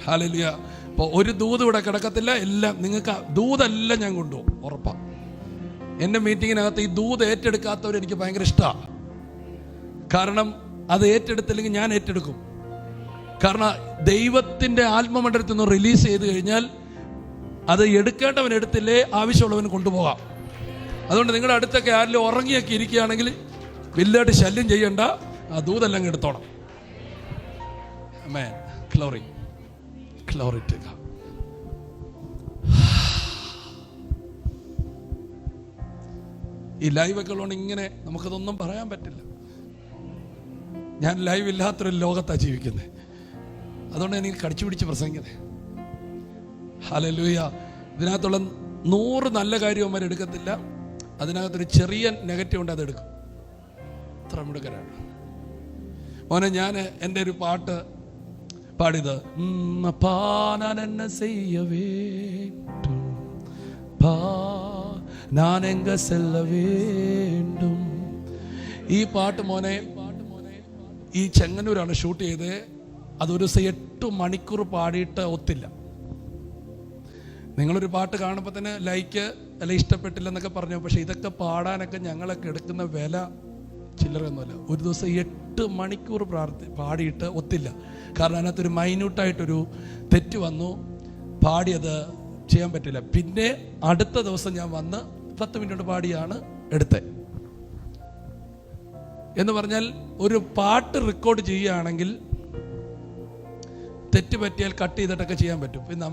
ഹല്ലേലൂയ. അപ്പോൾ ഒരു ദൂത് ഇവിടെ കിടക്കത്തില്ല. എല്ലാം നിങ്ങൾക്ക് ദൂതെല്ലാം ഞാൻ കൊണ്ടുപോകും, ഉറപ്പാണ്. എൻ്റെ മീറ്റിങ്ങിനകത്ത് ഈ ദൂത് ഏറ്റെടുക്കാത്തവർ എനിക്ക് ഭയങ്കര ഇഷ്ടമാണ്. കാരണം അത് ഏറ്റെടുത്തില്ലെങ്കിൽ ഞാൻ ഏറ്റെടുക്കും. കാരണം ദൈവത്തിൻ്റെ ആത്മമണ്ഡലത്തിൽ നിന്ന് റിലീസ് ചെയ്ത് കഴിഞ്ഞാൽ അത് എടുക്കേണ്ടവൻ എടുത്തില്ലേ ആവശ്യമുള്ളവന് കൊണ്ടുപോകാം. അതുകൊണ്ട് നിങ്ങളുടെ അടുത്തൊക്കെ ആരെങ്കിലും ഉറങ്ങിയൊക്കെ ഇരിക്കുകയാണെങ്കിൽ വലുതായിട്ട് ശല്യം ചെയ്യണ്ട, ആ ദൂതെല്ലാം എടുത്തോണം. ആമേൻ. Glory, glory to God. ഈ ലൈവൊക്കെ ഉള്ളതുകൊണ്ട് ഇങ്ങനെ നമുക്കതൊന്നും പറയാൻ പറ്റില്ല. ഞാൻ ലൈവ് ഇല്ലാത്തൊരു ലോകത്താണ് ജീവിക്കുന്നത്. അതുകൊണ്ട് എനിക്ക് കടിച്ചു പിടിച്ച് പ്രസംഗിക്കുന്നത്. ഹല്ലേലൂയ. ഇതിനകത്തുള്ള 100 നല്ല കാര്യവന്മാർ എടുക്കത്തില്ല, അതിനകത്തൊരു ചെറിയ നെഗറ്റീവ് ഉണ്ട്, അതെടുക്കും. അത്ര മിടുക്കരാണ് മോനെ. ഞാൻ എൻ്റെ ഒരു പാട്ട് പാടിയത്, ഈ പാട്ട് മോനെ ഈ ചെങ്ങന്നൂരാണ് ഷൂട്ട് ചെയ്ത്. അതൊരു ദിവസം 8 മണിക്കൂർ പാടിയിട്ട് ഒത്തില്ല. നിങ്ങളൊരു പാട്ട് കാണുമ്പോൾ തന്നെ ലൈക്ക് അല്ല ഇഷ്ടപ്പെട്ടില്ല എന്നൊക്കെ പറഞ്ഞു. പക്ഷെ ഇതൊക്കെ പാടാനൊക്കെ ഞങ്ങളൊക്കെ എടുക്കുന്ന വില ചില്ലറയൊന്നുമല്ല. ഒരു ദിവസം 8 മണിക്കൂർ പാടിയിട്ട് ഒത്തില്ല. കാരണം അതിനകത്തൊരു മൈന്യൂട്ടായിട്ടൊരു തെറ്റ് വന്നു, പാടിയത് ചെയ്യാൻ പറ്റില്ല. പിന്നെ അടുത്ത ദിവസം ഞാൻ വന്ന് 10 മിനിറ്റ് പാടിയാണ് എടുത്തത്. എന്ന് പറഞ്ഞാൽ ഒരു പാട്ട് റെക്കോർഡ് ചെയ്യുകയാണെങ്കിൽ തെറ്റ് പറ്റിയാൽ കട്ട് ചെയ്തിട്ടൊക്കെ ചെയ്യാൻ പറ്റും. പിന്നെ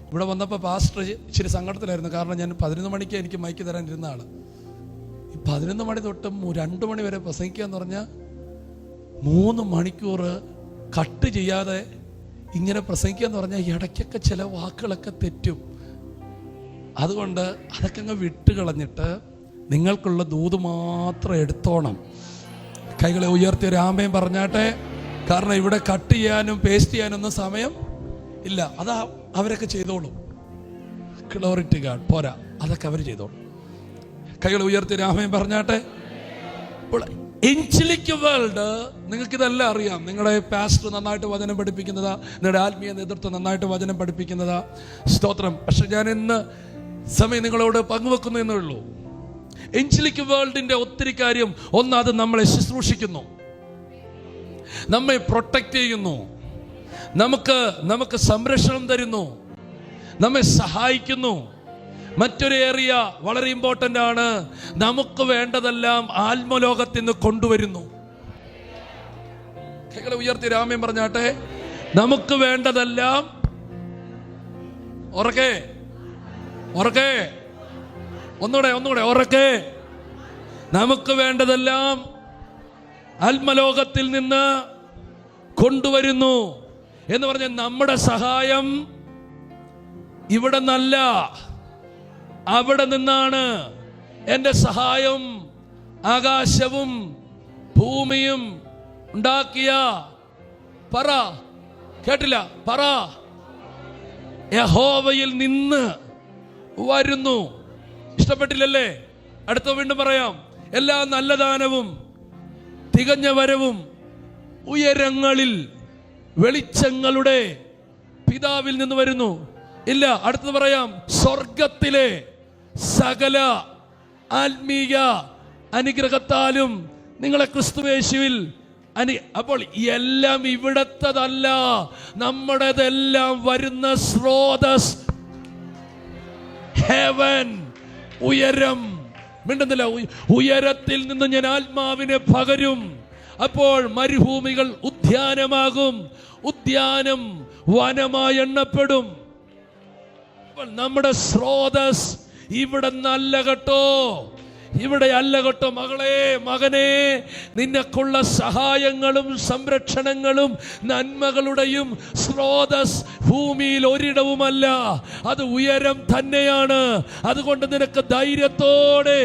ഇവിടെ വന്നപ്പോൾ പാസ്റ്റർ ഇച്ചിരി സങ്കടത്തിലായിരുന്നു. കാരണം ഞാൻ 11 മണിക്ക് എനിക്ക് മൈക്ക് തരാൻ ഇരുന്ന ആള്. ഈ 11 മണി തൊട്ട് 2 മണി വരെ പ്രസംഗിക്കുക എന്ന് പറഞ്ഞാൽ 3 മണിക്കൂർ കട്ട് ചെയ്യാതെ ഇങ്ങനെ പ്രസംഗിക്കുക എന്ന് പറഞ്ഞാൽ ഇടയ്ക്കൊക്കെ ചില വാക്കുകളൊക്കെ തെറ്റും. അതുകൊണ്ട് അതൊക്കെ അങ്ങ് വിട്ടുകളഞ്ഞിട്ട് നിങ്ങൾക്കുള്ള ദൂത് മാത്രം എടുത്തോണം. കൈകളെ ഉയർത്തി ഒരു ആമേൻ പറഞ്ഞാട്ടെ. കാരണം ഇവിടെ കട്ട് ചെയ്യാനും പേസ്റ്റ് ചെയ്യാനൊന്നും സമയം ഇല്ല. അതാ അവരൊക്കെ ചെയ്തോളും. Glory to God. പോരാ, അതൊക്കെ അവർ ചെയ്തോളും. കൈകളെ ഉയർത്തി ഒരു ആമേൻ പറഞ്ഞാട്ടെ. ഇപ്പോൾ എഞ്ചലിക് വേൾഡ് നിങ്ങൾക്കിതെല്ലാം അറിയാം. നിങ്ങളുടെ പാസ്റ്റർ നന്നായിട്ട് വചനം പഠിപ്പിക്കുന്നതാ, നിങ്ങളുടെ ആത്മീയ നേതൃത്വം നന്നായിട്ട് വചനം പഠിപ്പിക്കുന്നതാ. സ്തോത്രം. പക്ഷെ ഞാൻ ഇന്ന് സമയം നിങ്ങളോട് പങ്കുവെക്കുന്നു എന്നേ ഉള്ളൂ. എഞ്ചലിക് വേൾഡിന്റെ ഒത്തിരി കാര്യം, ഒന്ന്, അത് നമ്മളെ ശുശ്രൂഷിക്കുന്നു, നമ്മെ പ്രൊട്ടക്റ്റ് ചെയ്യുന്നു, നമുക്ക് സംരക്ഷണം തരുന്നു, നമ്മെ സഹായിക്കുന്നു. മറ്റൊരു ഏരിയ വളരെ ഇമ്പോർട്ടൻ്റ് ആണ്. നമുക്ക് വേണ്ടതെല്ലാം ആത്മലോകത്തിൽ നിന്ന് കൊണ്ടുവരുന്നു. ഉയർത്തി രാമ്യം പറഞ്ഞാട്ടെ. നമുക്ക് വേണ്ടതെല്ലാം ഉറക്കെ ഒന്നുകൂടെ ഉറക്കെ. നമുക്ക് വേണ്ടതെല്ലാം ആത്മലോകത്തിൽ നിന്ന് കൊണ്ടുവരുന്നു എന്ന് പറഞ്ഞാൽ നമ്മുടെ സഹായം ഇവിടെ നിന്നല്ല, അവിടെ നിന്നാണ്. എൻ്റെ സഹായം ആകാശവും ഭൂമിയും ഉണ്ടാക്കിയ പറ യഹോവയിൽ നിന്ന് വരുന്നു. ഇഷ്ടപ്പെട്ടില്ലല്ലേ? അടുത്ത വീണ്ടും പറയാം. എല്ലാ നല്ല ദാനവും തികഞ്ഞ വരവും ഉയരങ്ങളിൽ വെളിച്ചങ്ങളുടെ പിതാവിൽ നിന്ന് വരുന്നു. ഇല്ല, അടുത്തത് പറയാം. സ്വർഗത്തിലെ സകല ആത്മീയ അനുഗ്രഹത്താലും നിങ്ങളെ ക്രിസ്തുയേശുവിൽ അപ്പോൾ എല്ലാം ഇവിടത്തതല്ല, നമ്മുടേതെല്ലാം വരുന്ന സ്രോതസ് ഹെവൻ, ഉയരം, മിണ്ടുന്നില്ല. ഉയരത്തിൽ നിന്ന് ഞാൻ ആത്മാവിനെ പകരും, അപ്പോൾ മരുഭൂമികൾ ഉദ്യാനമാകും, ഉദ്യാനം വനമായി എണ്ണപ്പെടും. നമ്മുടെ സ്രോതസ് ഇവിടെ നല്ല കേട്ടോ, ഇവിടെ അല്ല കേട്ടോ. മകളെ, മകനെ, നിനക്കുള്ള സഹായങ്ങളും സംരക്ഷണങ്ങളും നന്മകളുടെയും സ്രോതസ് ഭൂമിയിൽ ഒരിടവുമല്ല, അത് ഉയരം തന്നെയാണ്. അതുകൊണ്ട് നിനക്ക് ധൈര്യത്തോടെ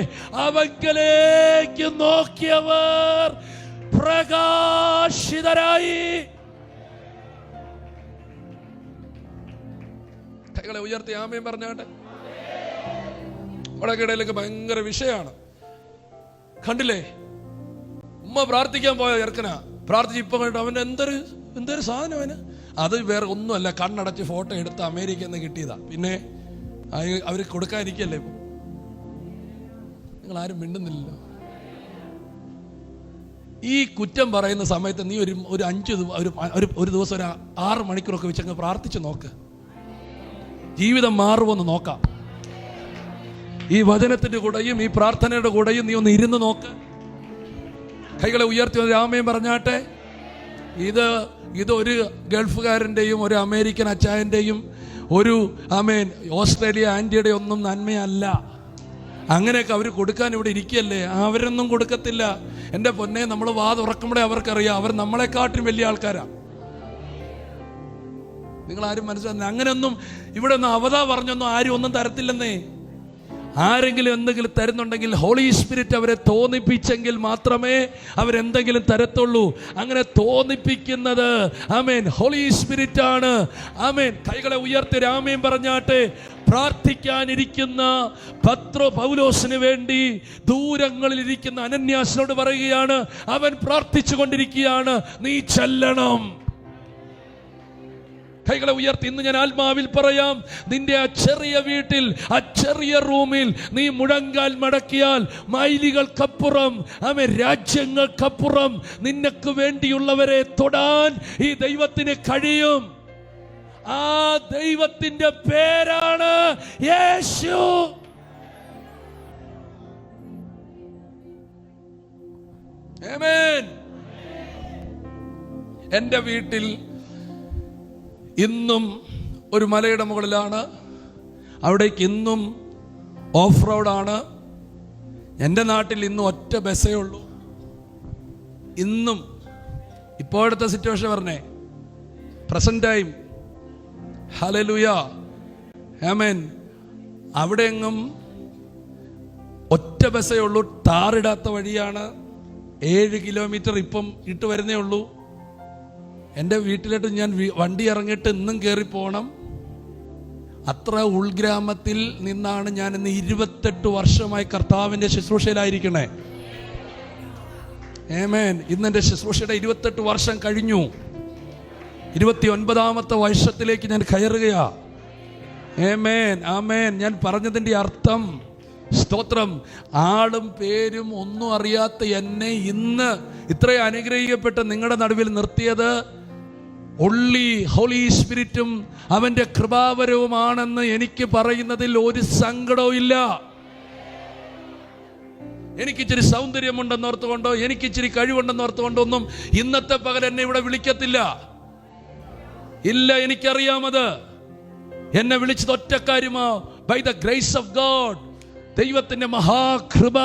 അവങ്കലേക്ക് നോക്കിയവർ പ്രകാശിതരായി. കൈകളെ ഉയർത്തി ആമേൻ പറഞ്ഞാട്ടെ. നമ്മുടെ ഇടയിലൊക്കെ ഭയങ്കര വിഷയമാണ്. കണ്ടില്ലേ, ഉമ്മ പ്രാർത്ഥിക്കാൻ പോയ ചെറുക്കനാ, പ്രാർത്ഥിച്ച് ഇപ്പൊ കണ്ടു അവൻ എന്തൊരു സാധനം അവന്. അത് വേറെ ഒന്നുമല്ല, കണ്ണടച്ച് ഫോട്ടോ എടുത്ത് അമേരിക്കയിൽ നിന്ന് കിട്ടിയതാ. പിന്നെ അവർ കൊടുക്കാതിരിക്കല്ലേ. ഇപ്പൊ നിങ്ങൾ ആരും മിണ്ടുന്നില്ലല്ലോ. ഈ കുറ്റം പറയുന്ന സമയത്ത് നീ ഒരു 5 ദിവസം ഒരു 6 മണിക്കൂറൊക്കെ വെച്ചങ്ങ് പ്രാർത്ഥിച്ചു നോക്ക്, ജീവിതം മാറുമെന്ന് നോക്കാം. ഈ വചനത്തിന്റെ കൂടെയും ഈ പ്രാർത്ഥനയുടെ കൂടെയും നീ ഒന്ന് ഇരുന്ന് നോക്ക്. കൈകളെ ഉയർത്തി ആമേൻ പറഞ്ഞാട്ടെ. ഇത് ഒരു ഗൾഫുകാരൻ്റെയും ഒരു അമേരിക്കൻ അച്ചായൻ്റെയും ഒരു ആമേൻ ഓസ്ട്രേലിയ ആൻറ്റിയുടെ ഒന്നും നന്മയല്ല. അങ്ങനെയൊക്കെ അവർ കൊടുക്കാൻ ഇവിടെ ഇരിക്കുകയല്ലേ, അവരൊന്നും കൊടുക്കത്തില്ല. എൻ്റെ പൊന്നെ, നമ്മൾ വാ തുറക്കുമ്പോഴേ അവർക്കറിയാം അവർ നമ്മളെക്കാട്ടും വലിയ ആൾക്കാരാ. നിങ്ങളാരും മനസ്സിലാകുന്ന അങ്ങനെയൊന്നും ഇവിടെ ഒന്നും അവതാ പറഞ്ഞൊന്നും ആരും ഒന്നും തരത്തില്ലെന്നേ. ആരെങ്കിലും എന്തെങ്കിലും തരുന്നുണ്ടെങ്കിൽ ഹോളി സ്പിരിറ്റ് അവരെ തോന്നിപ്പിച്ചെങ്കിൽ മാത്രമേ അവരെന്തെങ്കിലും തരത്തുള്ളൂ. അങ്ങനെ തോന്നിപ്പിക്കുന്നത് ആമേൻ ഹോളി സ്പിരിറ്റ് ആണ്. ആമേൻ. കൈകളെ ഉയർത്തി ആമേൻ പറഞ്ഞാട്ടെ. പ്രാർത്ഥിക്കാനിരിക്കുന്ന പൗലോസിന് വേണ്ടി ദൂരങ്ങളിൽ ഇരിക്കുന്ന അനന്യാസിനോട് പറയുകയാണ്, അവൻ പ്രാർത്ഥിച്ചു കൊണ്ടിരിക്കുകയാണ്, നീ ചെല്ലണം. കൈകളെ ഉയർത്തി ഇന്ന് ഞാൻ ആത്മാവിൽ പറയാം, നിന്റെ ആ ചെറിയ വീട്ടിൽ, ആ ചെറിയ റൂമിൽ നീ മുഴങ്കാൽ മടക്കിയാൽ മൈലുകൾക്കപ്പുറം, രാജ്യങ്ങൾക്കപ്പുറം നിനക്ക് വേണ്ടിയുള്ളവരെ തൊടാൻ ഈ ദൈവത്തിന് കഴിയും. ആ ദൈവത്തിന്റെ പേരാണ് യേശു. ആമേൻ. എൻ്റെ വീട്ടിൽ ഇന്നും ഒരു മലയുടെ മുകളിലാണ്, അവിടേക്ക് ഇന്നും ഓഫ് റോഡാണ്. എൻ്റെ നാട്ടിൽ ഇന്നും ഒറ്റ ബസ്സേ ഉള്ളൂ. ഇന്നും ഇപ്പോഴത്തെ സിറ്റുവേഷൻ പറഞ്ഞേ, പ്രസന്റ് ടൈം. ഹല്ലേലൂയ, ആമേൻ. അവിടെ എങ്ങും ഒറ്റ ബസ്സേ ഉള്ളൂ, ടാറിടാത്ത വഴിയാണ്. 7 കിലോമീറ്റർ ഇപ്പം ഇട്ട് വരുന്നേ ഉള്ളൂ. എൻ്റെ വീട്ടിലോട്ട് ഞാൻ വണ്ടി ഇറങ്ങിയിട്ട് ഇന്നും കയറി പോകണം. അത്ര ഉൾഗ്രാമത്തിൽ നിന്നാണ് ഞാൻ ഇന്ന് 28 വർഷമായി കർത്താവിൻ്റെ ശുശ്രൂഷയിലായിരിക്കണേ. ആമേൻ. ഇന്ന് എൻ്റെ ശുശ്രൂഷയുടെ 28 വർഷം കഴിഞ്ഞു. 29ാമത്തെ വർഷത്തിലേക്ക് ഞാൻ കയറുകയാ. ആമേൻ, ആമേൻ. ഞാൻ പറഞ്ഞതിൻ്റെ അർത്ഥം, സ്തോത്രം, ആളും പേരും ഒന്നും അറിയാത്ത എന്നെ ഇന്ന് ഇത്രയും അനുഗ്രഹിക്കപ്പെട്ട് നിങ്ങളുടെ നടുവിൽ നിർത്തിയത് ഒള്ളി ഹോളി സ്പിരിറ്റും അവന്റെ കൃപാവരവുമാണെന്ന് എനിക്ക് പറയുന്നതിൽ ഒരു സങ്കടവും ഇല്ല. എനിക്കിച്ചിരി സൗന്ദര്യമുണ്ടെന്നോർത്തുകൊണ്ടോ എനിക്കിച്ചിരി കഴിവുണ്ടെന്നോർത്തുകൊണ്ടോ ഒന്നും ഇന്നത്തെ പകൽ എന്നെ ഇവിടെ വിളിക്കത്തില്ല. ഇല്ല, എനിക്കറിയാമത്. എന്നെ വിളിച്ചത് ഒറ്റക്കാര്യമാ, by the grace of God. ദൈവത്തിന്റെ മഹാകൃപ,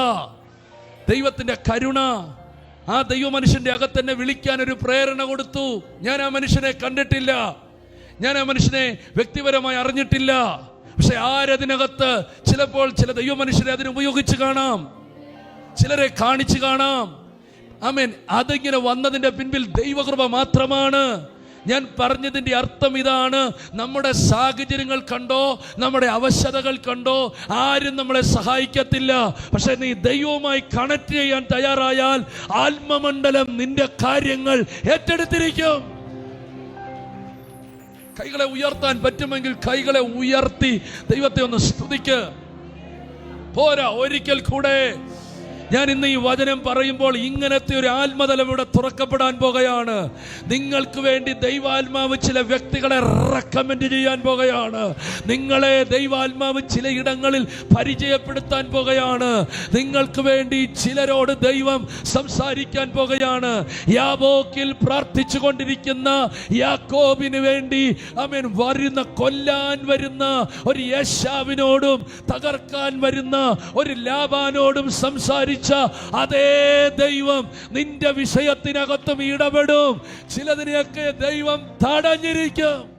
ദൈവത്തിന്റെ കരുണ. ആ ദൈവ മനുഷ്യന്റെ അകത്തെന്നെ വിളിക്കാൻ ഒരു പ്രേരണ കൊടുത്തു. ഞാൻ ആ മനുഷ്യനെ കണ്ടിട്ടില്ല, ഞാൻ ആ മനുഷ്യനെ വ്യക്തിപരമായി അറിഞ്ഞിട്ടില്ല. പക്ഷെ ആരതിനകത്ത് ചിലപ്പോൾ ചില ദൈവ മനുഷ്യരെ അതിന് ഉപയോഗിച്ച് കാണാം, ചിലരെ കാണിച്ചു കാണാം. ആമേൻ. അതിങ്ങനെ വന്നതിന്റെ പിൻപിൽ ദൈവകൃപ മാത്രമാണ്. ഞാൻ പറഞ്ഞതിൻ്റെ അർത്ഥം ഇതാണ്, നമ്മുടെ സാഹചര്യങ്ങൾ കണ്ടോ, നമ്മുടെ അവശതകൾ കണ്ടോ ആരും നമ്മളെ സഹായിക്കത്തില്ല. പക്ഷെ നീ ദൈവവുമായി കണക്ട് ചെയ്യാൻ തയ്യാറായാൽ ആത്മമണ്ഡലം നിന്റെ കാര്യങ്ങൾ ഏറ്റെടുത്തിരിക്കും. കൈകളെ ഉയർത്താൻ പറ്റുമെങ്കിൽ കൈകളെ ഉയർത്തി ദൈവത്തെ ഒന്ന് സ്തുതിക്ക്. പോരാ, ഒരിക്കൽ കൂടെ ഞാൻ ഇന്ന് ഈ വചനം പറയുമ്പോൾ ഇങ്ങനത്തെ ഒരു ആത്മതലം ഇവിടെ തുറക്കപ്പെടാൻ പോകുകയാണ്. നിങ്ങൾക്ക് വേണ്ടി ദൈവാത്മാവ് ചില വ്യക്തികളെ റെക്കമെൻഡ് ചെയ്യാൻ പോകുകയാണ്. നിങ്ങളെ ദൈവാത്മാവ് ചിലയിടങ്ങളിൽ പരിചയപ്പെടുത്താൻ പോകുകയാണ്. നിങ്ങൾക്ക് വേണ്ടി ചിലരോട് ദൈവം സംസാരിക്കാൻ പോകുകയാണ്. യാബോക്കിൽ പ്രാർത്ഥിച്ചു കൊണ്ടിരിക്കുന്ന യാക്കോബിന് വേണ്ടി ആമേൻ കൊല്ലാൻ വരുന്ന ഒരു യേശാവിനോടും തകർക്കാൻ വരുന്ന ഒരു ലാബാനോടും സംസാരിച്ച അതേ ദൈവം നിന്റെ വിഷയത്തിനകത്തും ഇടപെടും. ചിലതിനെയൊക്കെ ദൈവം തടഞ്ഞിരിക്കും.